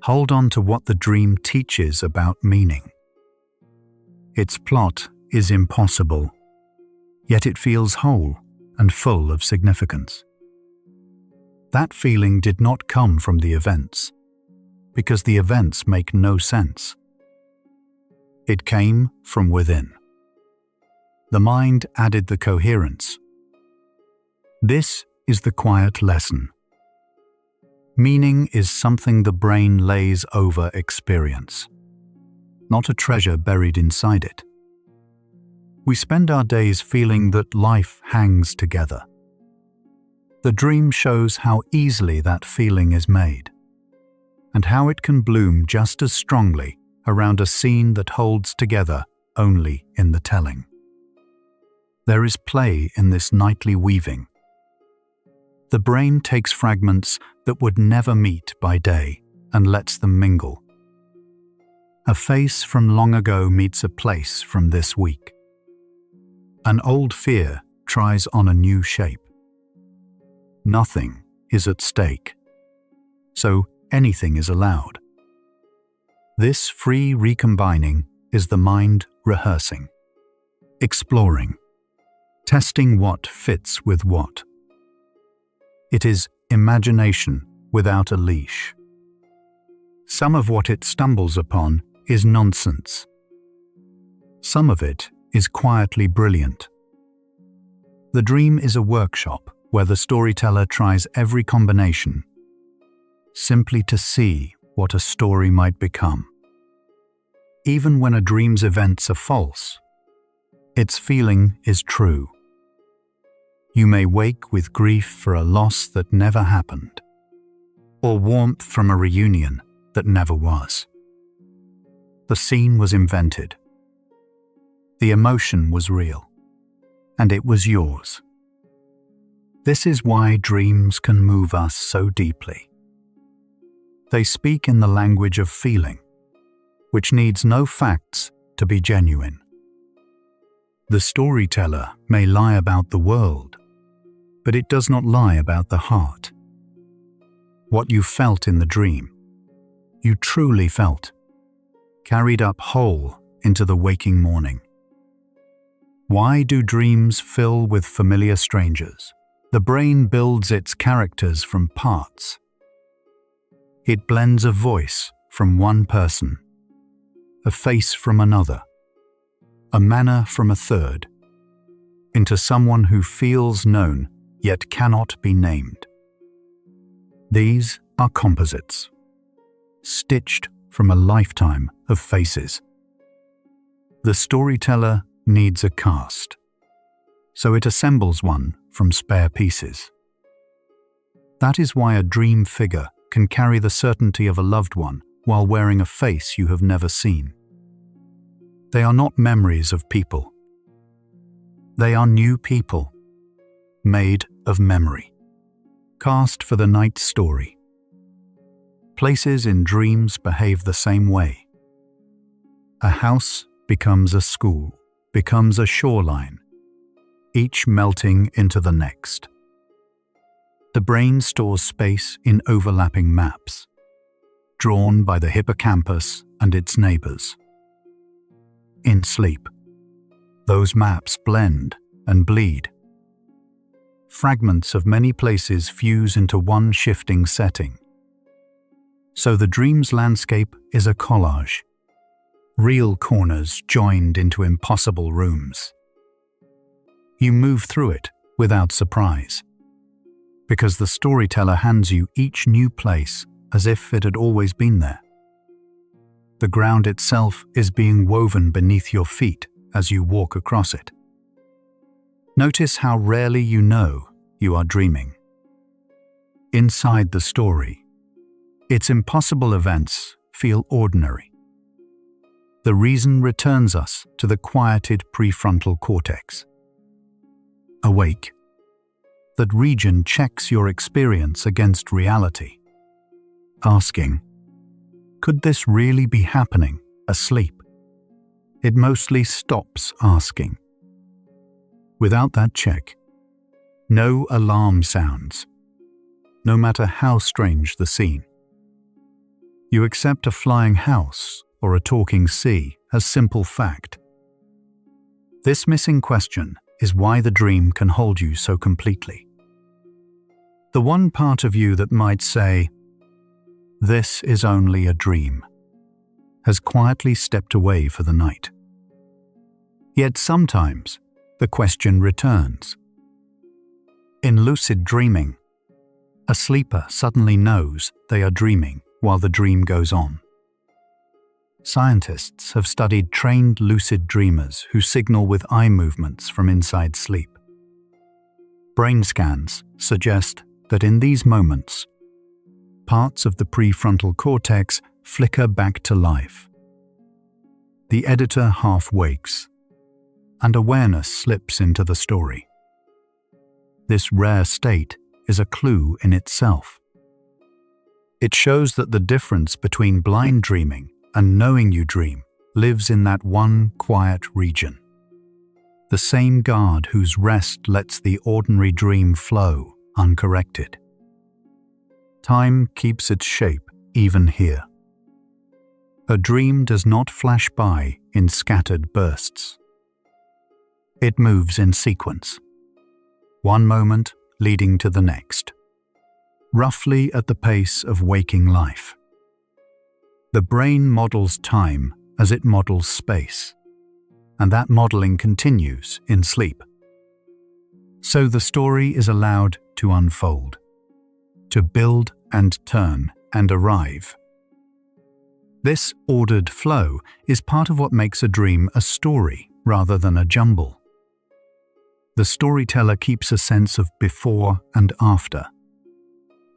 Hold on to what the dream teaches about meaning. Its plot is impossible, yet it feels whole and full of significance. That feeling did not come from the events, because the events make no sense. It came from within. The mind added the coherence. This is the quiet lesson. Meaning is something the brain lays over experience, not a treasure buried inside it. We spend our days feeling that life hangs together. The dream shows how easily that feeling is made, and how it can bloom just as strongly around a scene that holds together only in the telling. There is play in this nightly weaving. The brain takes fragments that would never meet by day and lets them mingle. A face from long ago meets a place from this week. An old fear tries on a new shape. Nothing is at stake, so anything is allowed. This free recombining is the mind rehearsing, exploring, testing what fits with what. It is imagination without a leash. Some of what it stumbles upon is nonsense. Some of it is quietly brilliant. The dream is a workshop where the storyteller tries every combination, simply to see what a story might become. Even when a dream's events are false, its feeling is true. You may wake with grief for a loss that never happened, or warmth from a reunion that never was. The scene was invented. The emotion was real, and it was yours. This is why dreams can move us so deeply. They speak in the language of feeling, which needs no facts to be genuine. The storyteller may lie about the world, but it does not lie about the heart. What you felt in the dream, you truly felt, carried up whole into the waking morning. Why do dreams fill with familiar strangers? The brain builds its characters from parts. It blends a voice from one person, a face from another, a manner from a third, into someone who feels known yet cannot be named. These are composites, stitched from a lifetime of faces. The storyteller needs a cast, so it assembles one from spare pieces. That is why a dream figure can carry the certainty of a loved one while wearing a face you have never seen. They are not memories of people. They are new people, made of memory, cast for the night story. Places in dreams behave the same way. A house becomes a school, becomes a shoreline, each melting into the next. The brain stores space in overlapping maps, drawn by the hippocampus and its neighbors. In sleep, those maps blend and bleed. Fragments of many places fuse into one shifting setting. So the dream's landscape is a collage, real corners joined into impossible rooms. You move through it without surprise, because the storyteller hands you each new place as if it had always been there. The ground itself is being woven beneath your feet as you walk across it. Notice how rarely you know you are dreaming. Inside the story, its impossible events feel ordinary. The reason returns us to the quieted prefrontal cortex. Awake. That region checks your experience against reality, asking, could this really be happening asleep? It mostly stops asking. Without that check, no alarm sounds, no matter how strange the scene. You accept a flying house or a talking sea as simple fact. This missing question is why the dream can hold you so completely. The one part of you that might say, "This is only a dream," has quietly stepped away for the night. Yet sometimes the question returns. In lucid dreaming, a sleeper suddenly knows they are dreaming while the dream goes on. Scientists have studied trained lucid dreamers who signal with eye movements from inside sleep. Brain scans suggest that in these moments, parts of the prefrontal cortex flicker back to life. The editor half wakes, and awareness slips into the story. This rare state is a clue in itself. It shows that the difference between blind dreaming and knowing you dream lives in that one quiet region. The same guard whose rest lets the ordinary dream flow uncorrected. Time keeps its shape even here. A dream does not flash by in scattered bursts. It moves in sequence, one moment leading to the next, roughly at the pace of waking life. The brain models time as it models space, and that modeling continues in sleep. So the story is allowed to unfold, to build and turn and arrive. This ordered flow is part of what makes a dream a story rather than a jumble. The storyteller keeps a sense of before and after,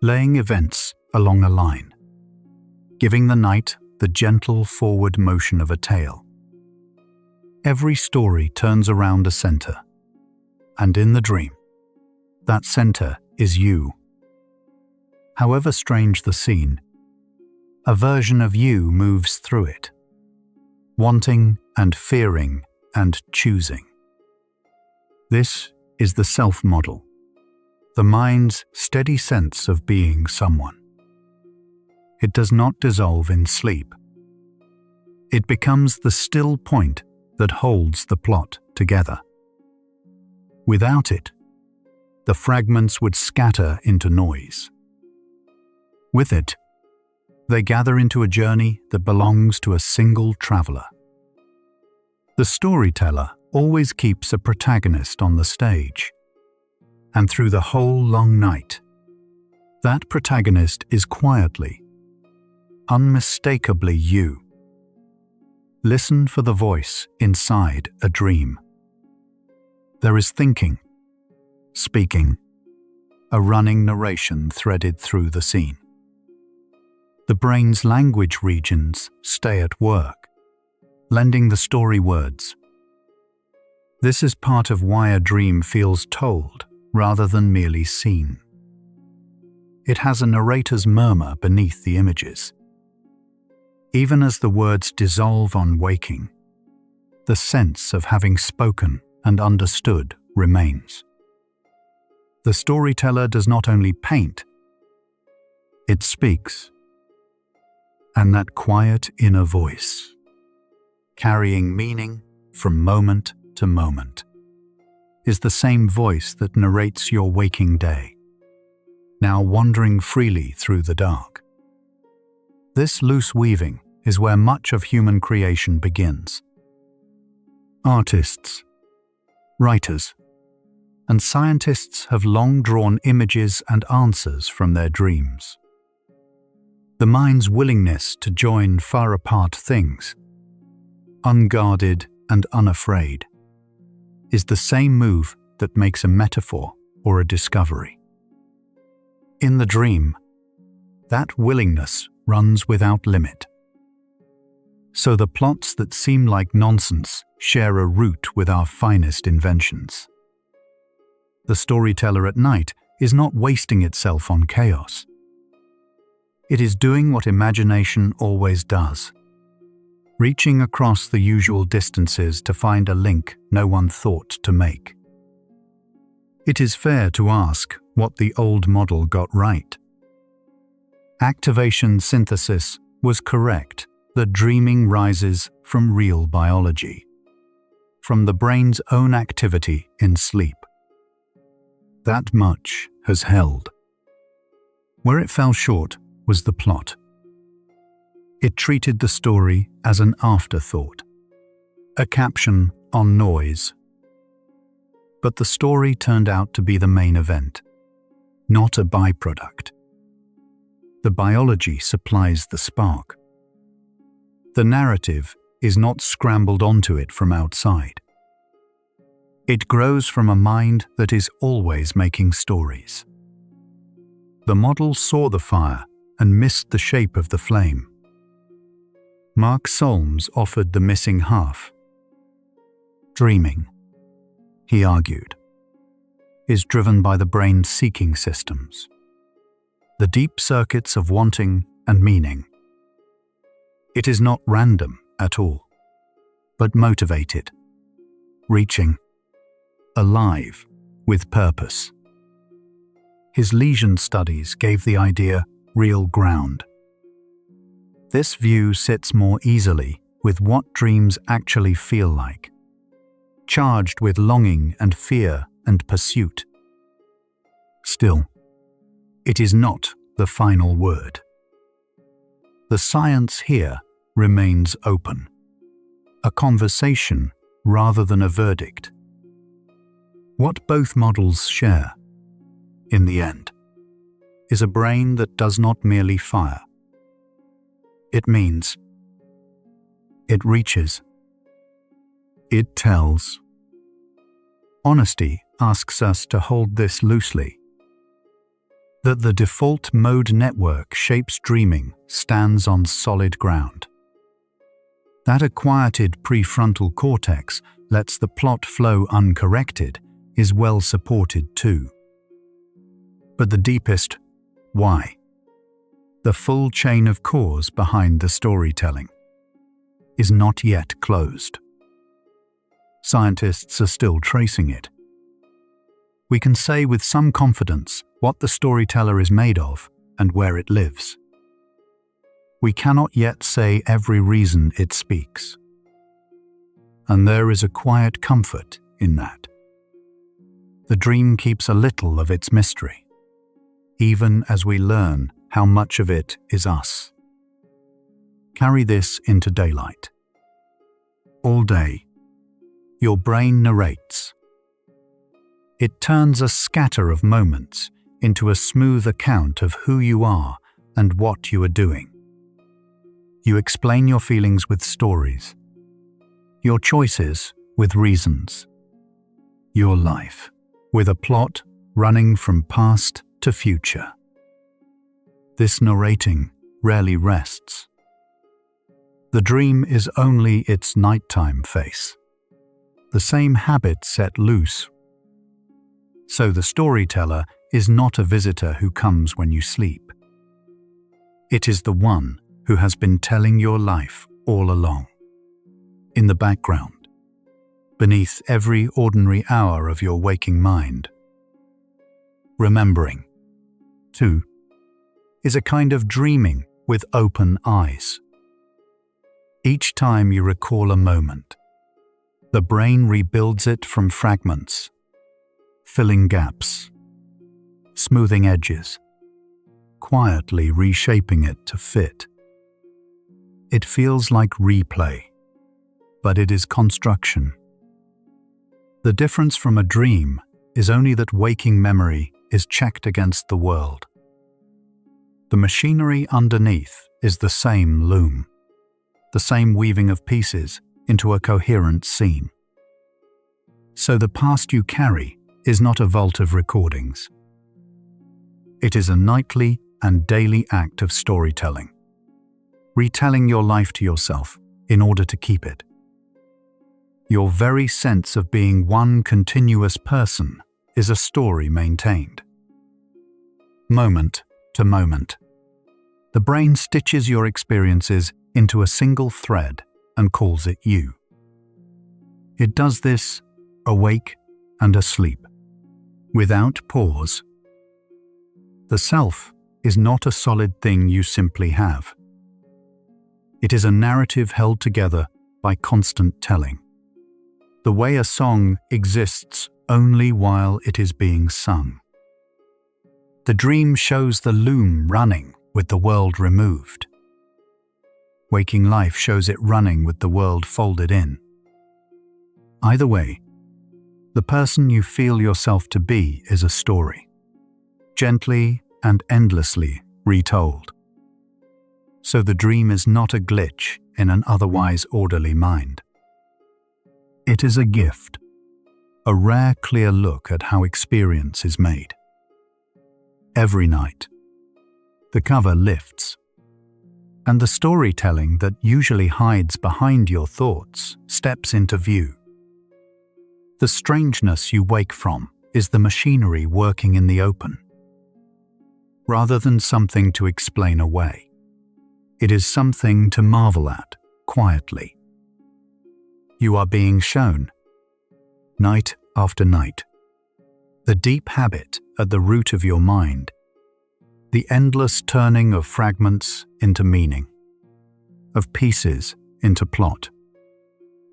laying events along a line, giving the night the gentle forward motion of a tale. Every story turns around a center, and in the dream, that center is you. However strange the scene, a version of you moves through it, wanting and fearing and choosing. This is the self-model, the mind's steady sense of being someone. It does not dissolve in sleep. It becomes the still point that holds the plot together. Without it, the fragments would scatter into noise. With it, They gather into a journey that belongs to a single traveler. The storyteller always keeps a protagonist on the stage. And through the whole long night, that protagonist is quietly, unmistakably you. Listen for the voice inside a dream. There is thinking, speaking, a running narration threaded through the scene. The brain's language regions stay at work, lending the story words. This is part of why a dream feels told rather than merely seen. It has a narrator's murmur beneath the images. Even as the words dissolve on waking, the sense of having spoken and understood remains. The storyteller does not only paint, it speaks. And that quiet inner voice, carrying meaning from moment to moment, is the same voice that narrates your waking day, now wandering freely through the dark. This loose weaving is where much of human creation begins. Artists, writers, and scientists have long drawn images and answers from their dreams. The mind's willingness to join far-apart things, unguarded and unafraid, is the same move that makes a metaphor or a discovery. In the dream, that willingness runs without limit. So the plots that seem like nonsense share a root with our finest inventions. The storyteller at night is not wasting itself on chaos. It is doing what imagination always does, reaching across the usual distances to find a link no one thought to make. It is fair to ask what the old model got right. Activation synthesis was correct that dreaming rises from real biology, from the brain's own activity in sleep. That much has held. Where it fell short was the plot. It treated the story as an afterthought, a caption on noise. But the story turned out to be the main event, not a byproduct. The biology supplies the spark. The narrative is not scrambled onto it from outside. It grows from a mind that is always making stories. The model saw the fire and missed the shape of the flame. Mark Solms offered the missing half. Dreaming, he argued, is driven by the brain's seeking systems, the deep circuits of wanting and meaning. It is not random at all, but motivated, reaching, alive with purpose. His lesion studies gave the idea real ground. This view sits more easily with what dreams actually feel like, charged with longing and fear and pursuit. Still, it is not the final word. The science here remains open, a conversation rather than a verdict. What both models share, in the end, is a brain that does not merely fire. It means. It reaches. It tells. Honesty asks us to hold this loosely. That the default mode network shapes dreaming stands on solid ground. That a quieted prefrontal cortex lets the plot flow uncorrected is well supported too. But the deepest why, the full chain of cause behind the storytelling, is not yet closed. Scientists are still tracing it. We can say with some confidence what the storyteller is made of and where it lives. We cannot yet say every reason it speaks. And there is a quiet comfort in that. The dream keeps a little of its mystery, even as we learn how much of it is us. Carry this into daylight. All day, your brain narrates. It turns a scatter of moments into a smooth account of who you are and what you are doing. You explain your feelings with stories, your choices with reasons, your life with a plot running from past to future. This narrating rarely rests. The dream is only its nighttime face, the same habit set loose. So the storyteller is not a visitor who comes when you sleep. It is the one who has been telling your life all along, in the background, beneath every ordinary hour of your waking mind. Remembering, too, is a kind of dreaming with open eyes. Each time you recall a moment, the brain rebuilds it from fragments, filling gaps, smoothing edges, quietly reshaping it to fit. It feels like replay, but it is construction. The difference from a dream is only that waking memory is checked against the world. The machinery underneath is the same loom, the same weaving of pieces into a coherent scene. So the past you carry is not a vault of recordings. It is a nightly and daily act of storytelling, retelling your life to yourself in order to keep it. Your very sense of being one continuous person is a story maintained. Moment to moment, the brain stitches your experiences into a single thread and calls it you. It does this awake and asleep, without pause. The self is not a solid thing you simply have. It is a narrative held together by constant telling, the way a song exists only while it is being sung. The dream shows the loom running with the world removed. Waking life shows it running with the world folded in. Either way, the person you feel yourself to be is a story, gently and endlessly retold. So the dream is not a glitch in an otherwise orderly mind. It is a gift, a rare clear look at how experience is made. Every night, the cover lifts, and the storytelling that usually hides behind your thoughts steps into view. The strangeness you wake from is the machinery working in the open. Rather than something to explain away, it is something to marvel at quietly. You are being shown, night after night, the deep habit at the root of your mind, the endless turning of fragments into meaning, of pieces into plot,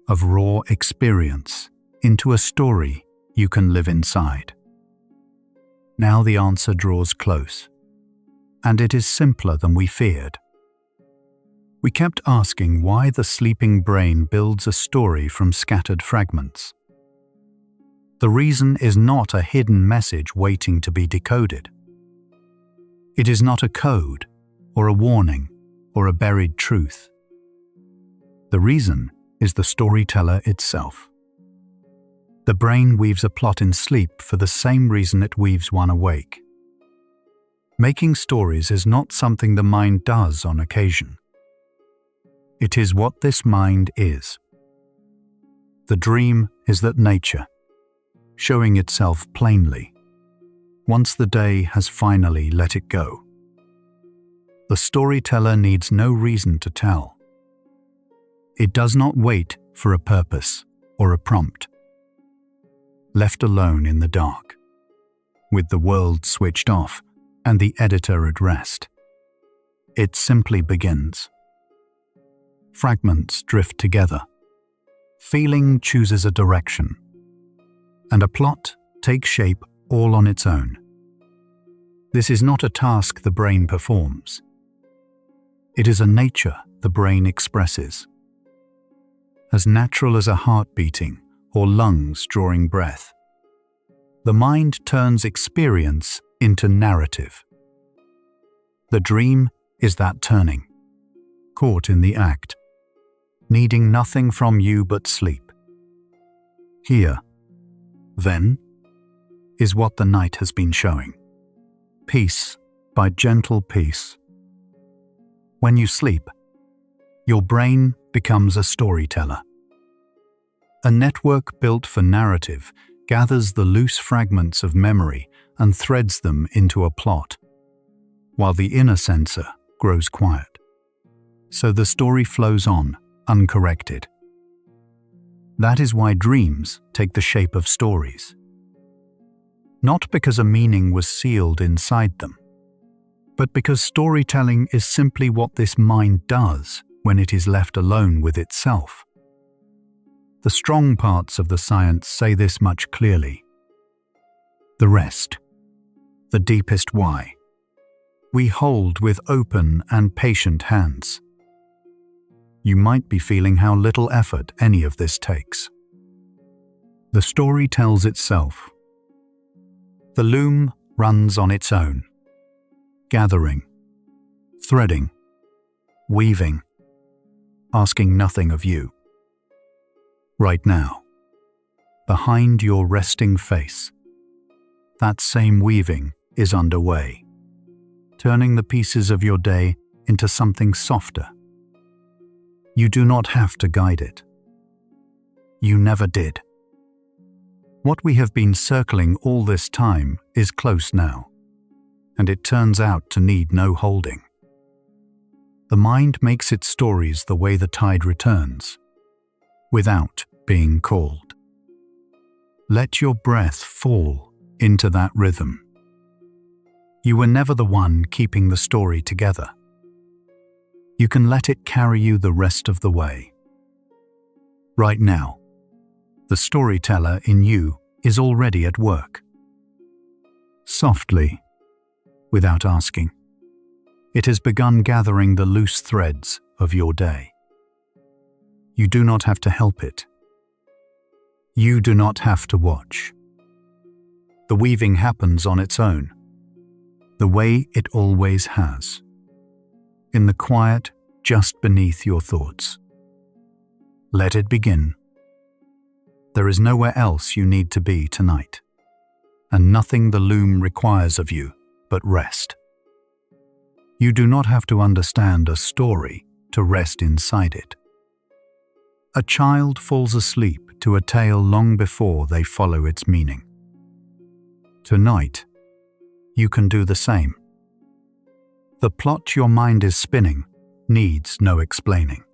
of raw experience into a story you can live inside. Now the answer draws close, and it is simpler than we feared. We kept asking why the sleeping brain builds a story from scattered fragments. The reason is not a hidden message waiting to be decoded. It is not a code, or a warning, or a buried truth. The reason is the storyteller itself. The brain weaves a plot in sleep for the same reason it weaves one awake. Making stories is not something the mind does on occasion. It is what this mind is. The dream is that nature, showing itself plainly, once the day has finally let it go. The storyteller needs no reason to tell. It does not wait for a purpose or a prompt. Left alone in the dark, with the world switched off and the editor at rest, it simply begins. Fragments drift together. Feeling chooses a direction, and a plot takes shape all on its own. This is not a task the brain performs. It is a nature the brain expresses. As natural as a heart beating or lungs drawing breath, the mind turns experience into narrative. The dream is that turning, caught in the act, needing nothing from you but sleep. Here, then, is what the night has been showing. Piece by gentle piece. When you sleep, your brain becomes a storyteller. A network built for narrative gathers the loose fragments of memory and threads them into a plot, while the inner sensor grows quiet. So the story flows on, uncorrected. That is why dreams take the shape of stories. Not because a meaning was sealed inside them, but because storytelling is simply what this mind does when it is left alone with itself. The strong parts of the science say this much clearly. The rest, the deepest why, we hold with open and patient hands. You might be feeling how little effort any of this takes. The story tells itself. The loom runs on its own, gathering, threading, weaving, asking nothing of you. Right now, behind your resting face, that same weaving is underway, turning the pieces of your day into something softer. You do not have to guide it. You never did. What we have been circling all this time is close now, and it turns out to need no holding. The mind makes its stories the way the tide returns, without being called. Let your breath fall into that rhythm. You were never the one keeping the story together. You can let it carry you the rest of the way. Right now, the storyteller in you is already at work. Softly, without asking, it has begun gathering the loose threads of your day. You do not have to help it. You do not have to watch. The weaving happens on its own, the way it always has, in the quiet just beneath your thoughts. Let it begin. There is nowhere else you need to be tonight, and nothing the loom requires of you but rest. You do not have to understand a story to rest inside it. A child falls asleep to a tale long before they follow its meaning. Tonight, you can do the same. The plot your mind is spinning needs no explaining.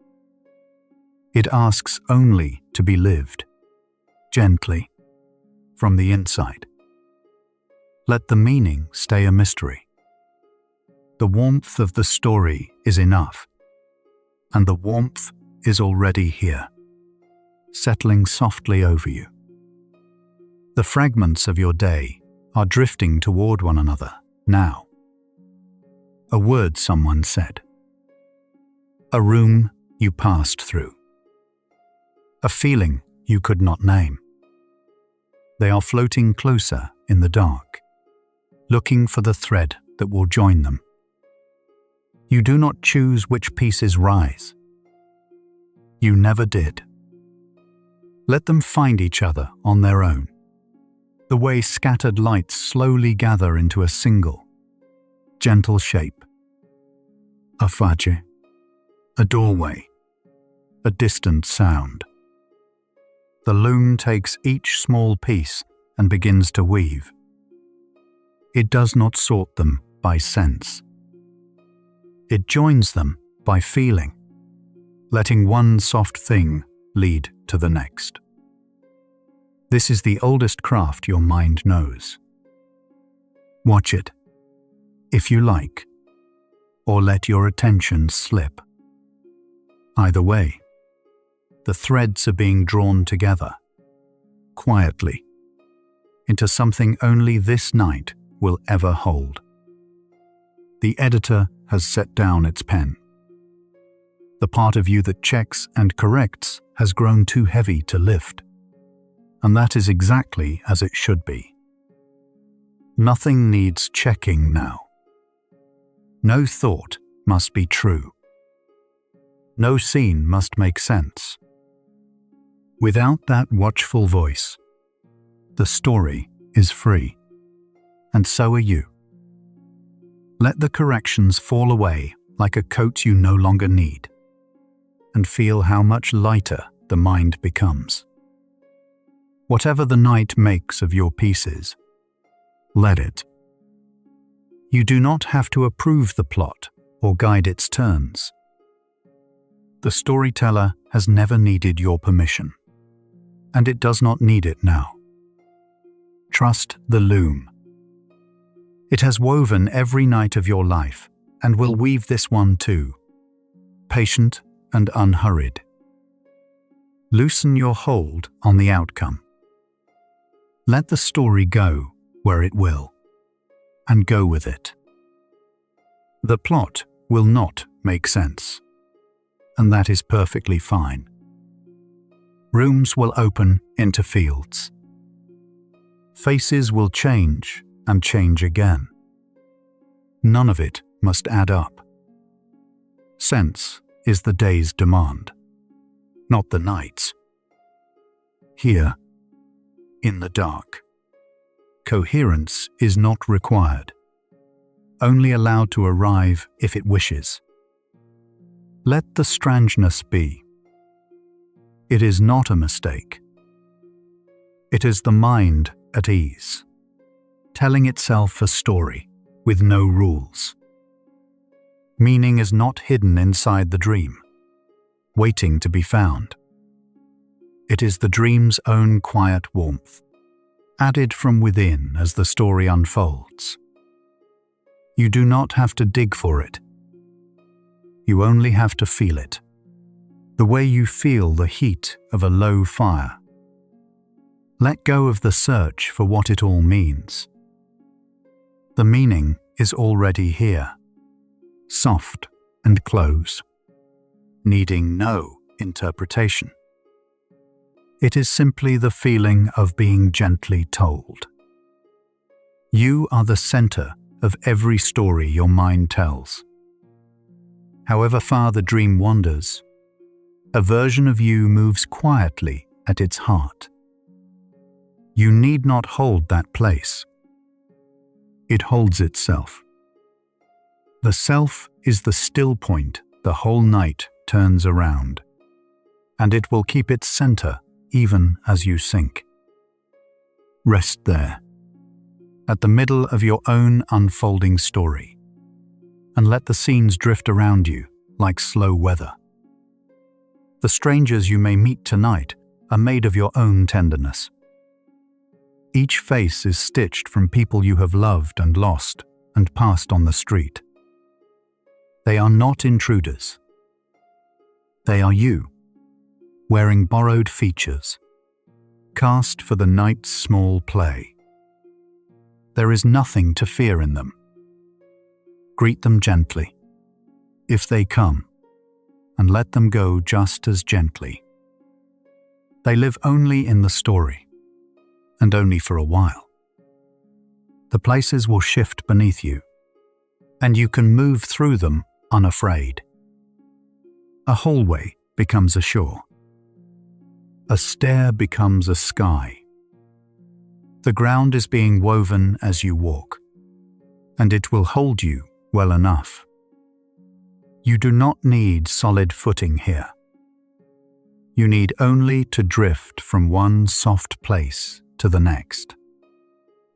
It asks only to be lived, gently, from the inside. Let the meaning stay a mystery. The warmth of the story is enough, and the warmth is already here, settling softly over you. The fragments of your day are drifting toward one another now. A word someone said. A room you passed through. A feeling you could not name. They are floating closer in the dark, looking for the thread that will join them. You do not choose which pieces rise. You never did. Let them find each other on their own, the way scattered lights slowly gather into a single, gentle shape. A fage, a doorway, a distant sound. The loom takes each small piece and begins to weave. It does not sort them by sense. It joins them by feeling, letting one soft thing lead to the next. This is the oldest craft your mind knows. Watch it, if you like, or let your attention slip. Either way, the threads are being drawn together, quietly, into something only this night will ever hold. The editor has set down its pen. The part of you that checks and corrects has grown too heavy to lift. And that is exactly as it should be. Nothing needs checking now. No thought must be true. No scene must make sense. Without that watchful voice, the story is free, and so are you. Let the corrections fall away like a coat you no longer need, and feel how much lighter the mind becomes. Whatever the night makes of your pieces, let it. You do not have to approve the plot or guide its turns. The storyteller has never needed your permission, and it does not need it now. Trust the loom. It has woven every night of your life and will weave this one too, patient and unhurried. Loosen your hold on the outcome. Let the story go where it will, and go with it. The plot will not make sense, and that is perfectly fine. Rooms will open into fields. Faces will change and change again. None of it must add up. Sense is the day's demand, not the night's. Here, in the dark, coherence is not required, only allowed to arrive if it wishes. Let the strangeness be. It is not a mistake. It is the mind at ease, telling itself a story with no rules. Meaning is not hidden inside the dream, waiting to be found. It is the dream's own quiet warmth, added from within as the story unfolds. You do not have to dig for it. You only have to feel it, the way you feel the heat of a low fire. Let go of the search for what it all means. The meaning is already here, soft and close, needing no interpretation. It is simply the feeling of being gently told. You are the center of every story your mind tells. However far the dream wanders, a version of you moves quietly at its heart. You need not hold that place. It holds itself. The self is the still point the whole night turns around, and it will keep its center even as you sink. Rest there, at the middle of your own unfolding story, and let the scenes drift around you like slow weather. The strangers you may meet tonight are made of your own tenderness. Each face is stitched from people you have loved and lost and passed on the street. They are not intruders. They are you, wearing borrowed features, cast for the night's small play. There is nothing to fear in them. Greet them gently, if they come, and let them go just as gently. They live only in the story, and only for a while. The places will shift beneath you, and you can move through them unafraid. A hallway becomes a shore. A stair becomes a sky. The ground is being woven as you walk, and it will hold you well enough. You do not need solid footing here. You need only to drift from one soft place to the next,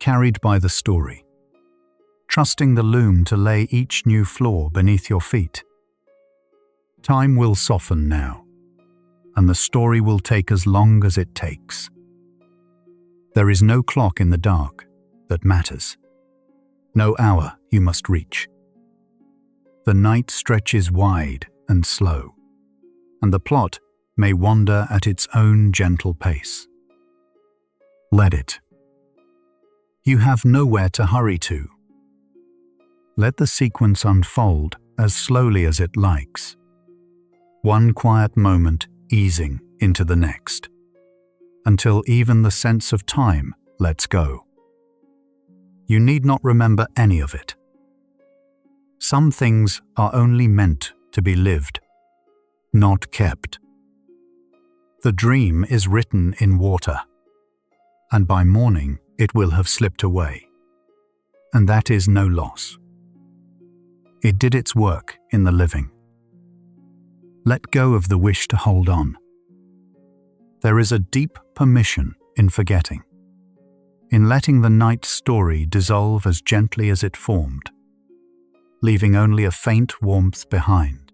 carried by the story, trusting the loom to lay each new floor beneath your feet. Time will soften now, and the story will take as long as it takes. There is no clock in the dark that matters, no hour you must reach. The night stretches wide and slow, and the plot may wander at its own gentle pace. Let it. You have nowhere to hurry to. Let the sequence unfold as slowly as it likes. one quiet moment easing into the next, until even the sense of time lets go. You need not remember any of it. Some things are only meant to be lived, not kept. The dream is written in water, and by morning it will have slipped away, and that is no loss. It did its work in the living. Let go of the wish to hold on. There is a deep permission in forgetting, in letting the night story dissolve as gently as it formed, leaving only a faint warmth behind.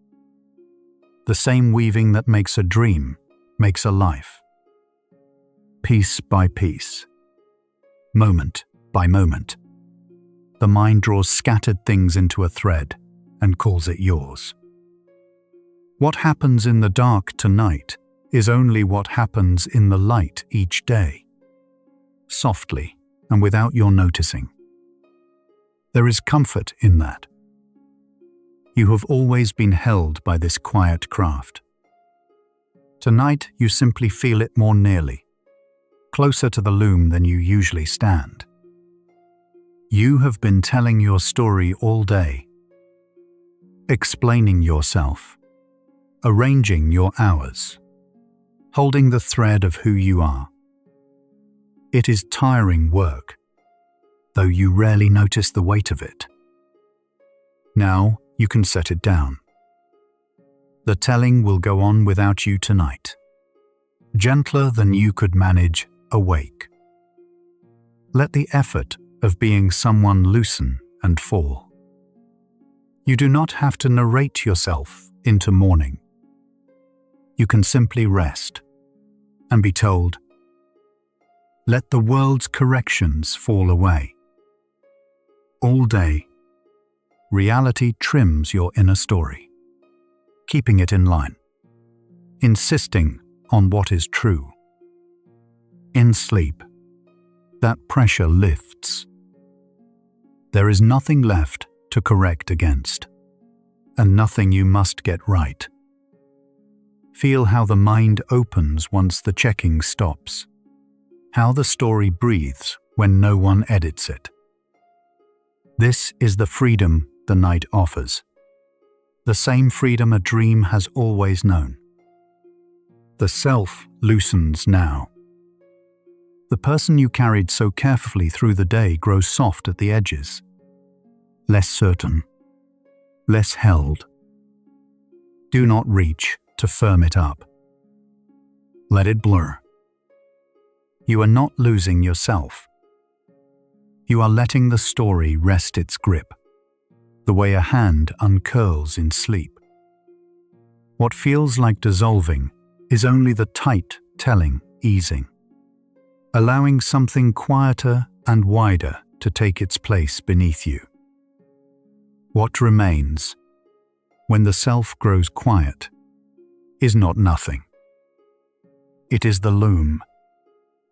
The same weaving that makes a dream makes a life. Piece by piece, moment by moment, the mind draws scattered things into a thread and calls it yours. What happens in the dark tonight is only what happens in the light each day, softly and without your noticing. There is comfort in that. You have always been held by this quiet craft. Tonight you simply feel it more nearly, closer to the loom than you usually stand. You have been telling your story all day, explaining yourself, arranging your hours, holding the thread of who you are. It is tiring work, though you rarely notice the weight of it. Now you can set it down. The telling will go on without you tonight, gentler than you could manage awake. Let the effort of being someone loosen and fall. You do not have to narrate yourself into morning. You can simply rest and be told, let the world's corrections fall away. All day, reality trims your inner story, keeping it in line, insisting on what is true. In sleep, that pressure lifts. There is nothing left to correct against, and nothing you must get right. Feel how the mind opens once the checking stops, how the story breathes when no one edits it. This is the freedom the night offers, the same freedom a dream has always known. The self loosens now. The person you carried so carefully through the day grows soft at the edges, less certain, less held. Do not reach to firm it up. Let it blur. You are not losing yourself. You are letting the story rest its grip, the way a hand uncurls in sleep. What feels like dissolving is only the tight telling easing, allowing something quieter and wider to take its place beneath you. What remains, when the self grows quiet, is not nothing. It is the loom,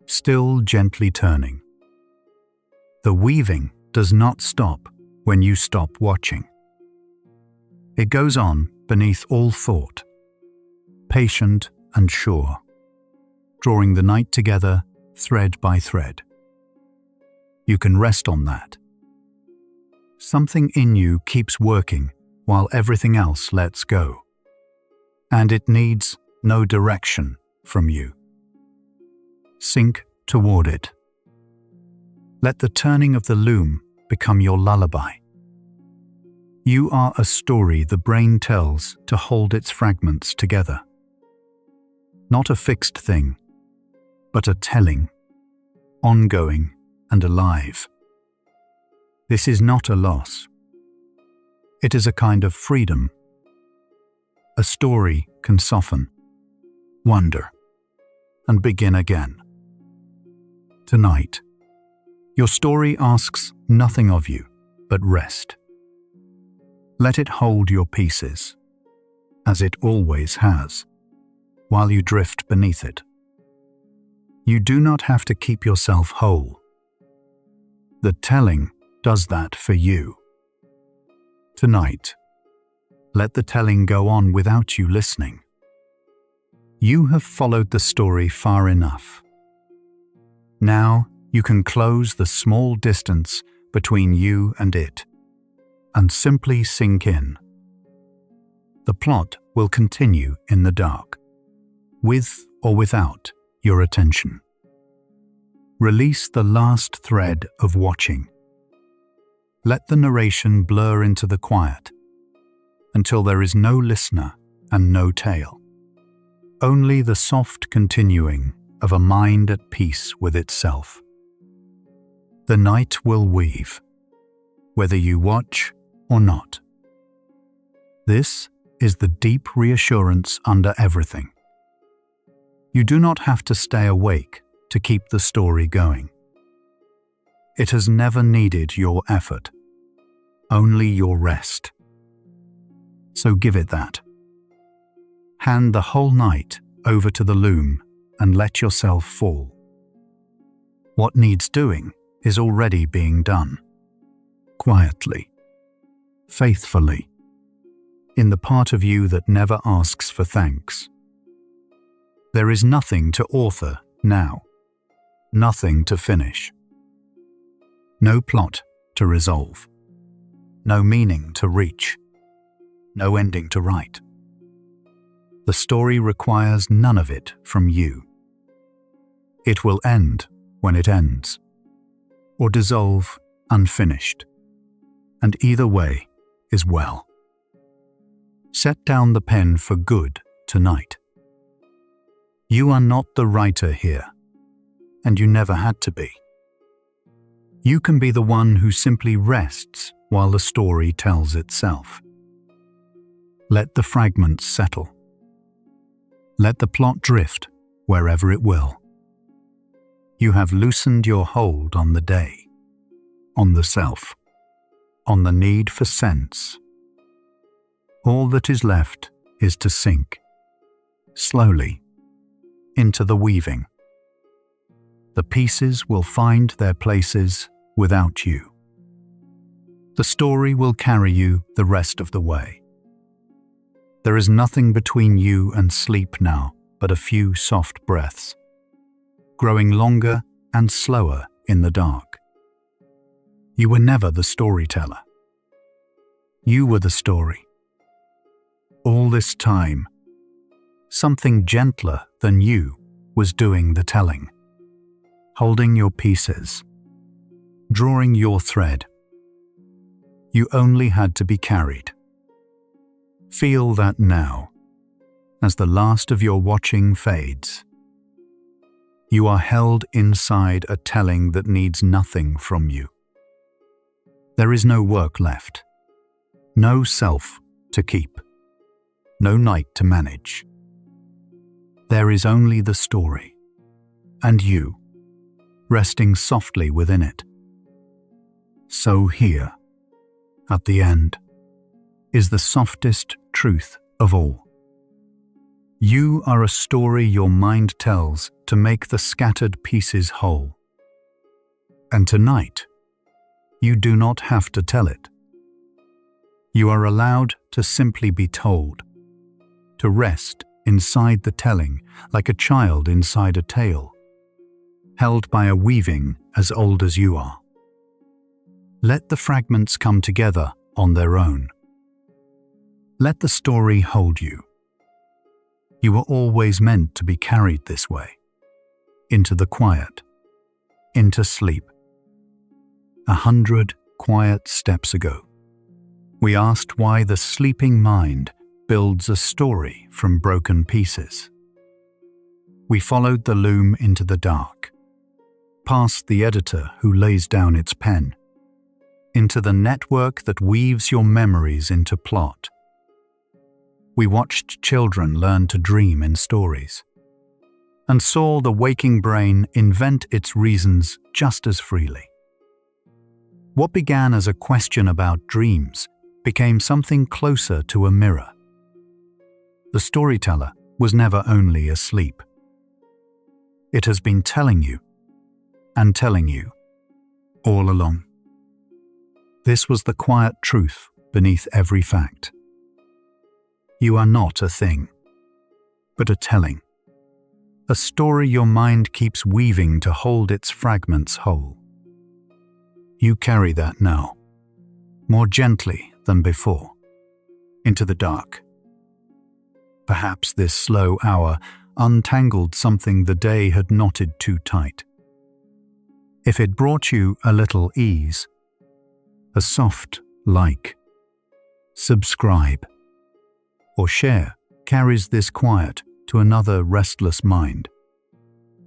still gently turning. The weaving does not stop when you stop watching. It goes on beneath all thought, patient and sure, drawing the night together thread by thread. You can rest on that. Something in you keeps working while everything else lets go, and it needs no direction from you. Sink toward it. Let the turning of the loom become your lullaby. You are a story the brain tells to hold its fragments together. Not a fixed thing, but a telling, ongoing and alive. This is not a loss. It is a kind of freedom. A story can soften, wonder, and begin again. Tonight, your story asks nothing of you but rest. Let it hold your pieces, as it always has, while you drift beneath it. You do not have to keep yourself whole. The telling does that for you. Tonight, let the telling go on without you listening. You have followed the story far enough. Now you can close the small distance between you and it and simply sink in. The plot will continue in the dark, with or without your attention. Release the last thread of watching. Let the narration blur into the quiet until there is no listener and no tale. Only the soft continuing of a mind at peace with itself. The night will weave, whether you watch or not. This is the deep reassurance under everything. You do not have to stay awake to keep the story going. It has never needed your effort, only your rest. So give it that. Hand the whole night over to the loom and let yourself fall. What needs doing is already being done. Quietly, faithfully, in the part of you that never asks for thanks. There is nothing to author now, nothing to finish. No plot to resolve, no meaning to reach, no ending to write. The story requires none of it from you. It will end when it ends, or dissolve unfinished, and either way is well. Set down the pen for good tonight. You are not the writer here, and you never had to be. You can be the one who simply rests while the story tells itself. Let the fragments settle. Let the plot drift wherever it will. You have loosened your hold on the day, on the self, on the need for sense. All that is left is to sink, slowly, into the weaving. The pieces will find their places without you. The story will carry you the rest of the way. There is nothing between you and sleep now but a few soft breaths, growing longer and slower in the dark. You were never the storyteller. You were the story. All this time, something gentler than you was doing the telling, holding your pieces, drawing your thread. You only had to be carried. Feel that now, as the last of your watching fades. You are held inside a telling that needs nothing from you. There is no work left, no self to keep, no night to manage. There is only the story, and you, resting softly within it. So here, at the end, is the softest truth of all. You are a story your mind tells to make the scattered pieces whole. And tonight, you do not have to tell it. You are allowed to simply be told, to rest inside the telling like a child inside a tale, held by a weaving as old as you are. Let the fragments come together on their own. Let the story hold you. You were always meant to be carried this way, into the quiet, into sleep. 100 quiet steps ago, we asked why the sleeping mind builds a story from broken pieces. We followed the loom into the dark, past the editor who lays down its pen, into the network that weaves your memories into plot. We watched children learn to dream in stories, and saw the waking brain invent its reasons just as freely. What began as a question about dreams became something closer to a mirror. The storyteller was never only asleep. It has been telling you, and telling you, all along. This was the quiet truth beneath every fact. You are not a thing, but a telling. a story your mind keeps weaving to hold its fragments whole. You carry that now, more gently than before, into the dark. Perhaps this slow hour untangled something the day had knotted too tight. If it brought you a little ease, a soft like, subscribe, or share carries this quiet to another restless mind,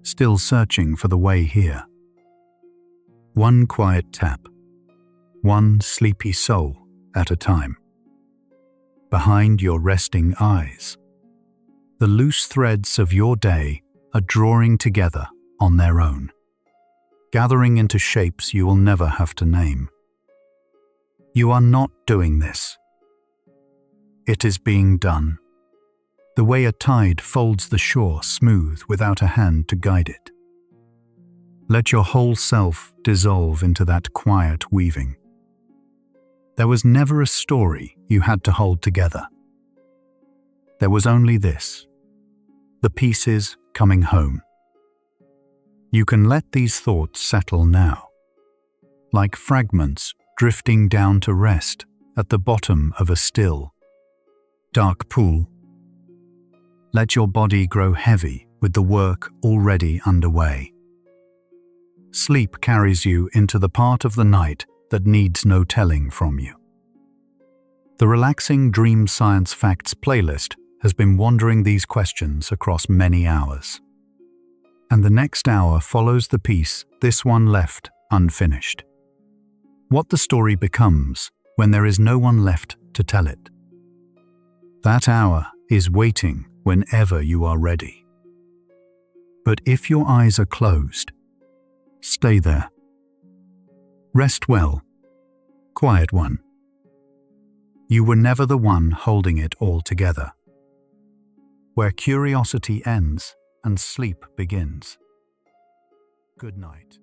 still searching for the way here. One quiet tap, one sleepy soul at a time. Behind your resting eyes, the loose threads of your day are drawing together on their own, gathering into shapes you will never have to name. You are not doing this. It is being done, the way a tide folds the shore smooth without a hand to guide it. Let your whole self dissolve into that quiet weaving. There was never a story you had to hold together. There was only this, the pieces coming home. You can let these thoughts settle now, like fragments drifting down to rest at the bottom of a still, dark pool. Let your body grow heavy with the work already underway. Sleep carries you into the part of the night that needs no telling from you. The relaxing Dream Science Facts playlist has been wandering these questions across many hours. And the next hour follows the piece this one left unfinished. What the story becomes when there is no one left to tell it. That hour is waiting whenever you are ready. But if your eyes are closed, stay there. Rest well, quiet one. You were never the one holding it all together. Where curiosity ends and sleep begins. Good night.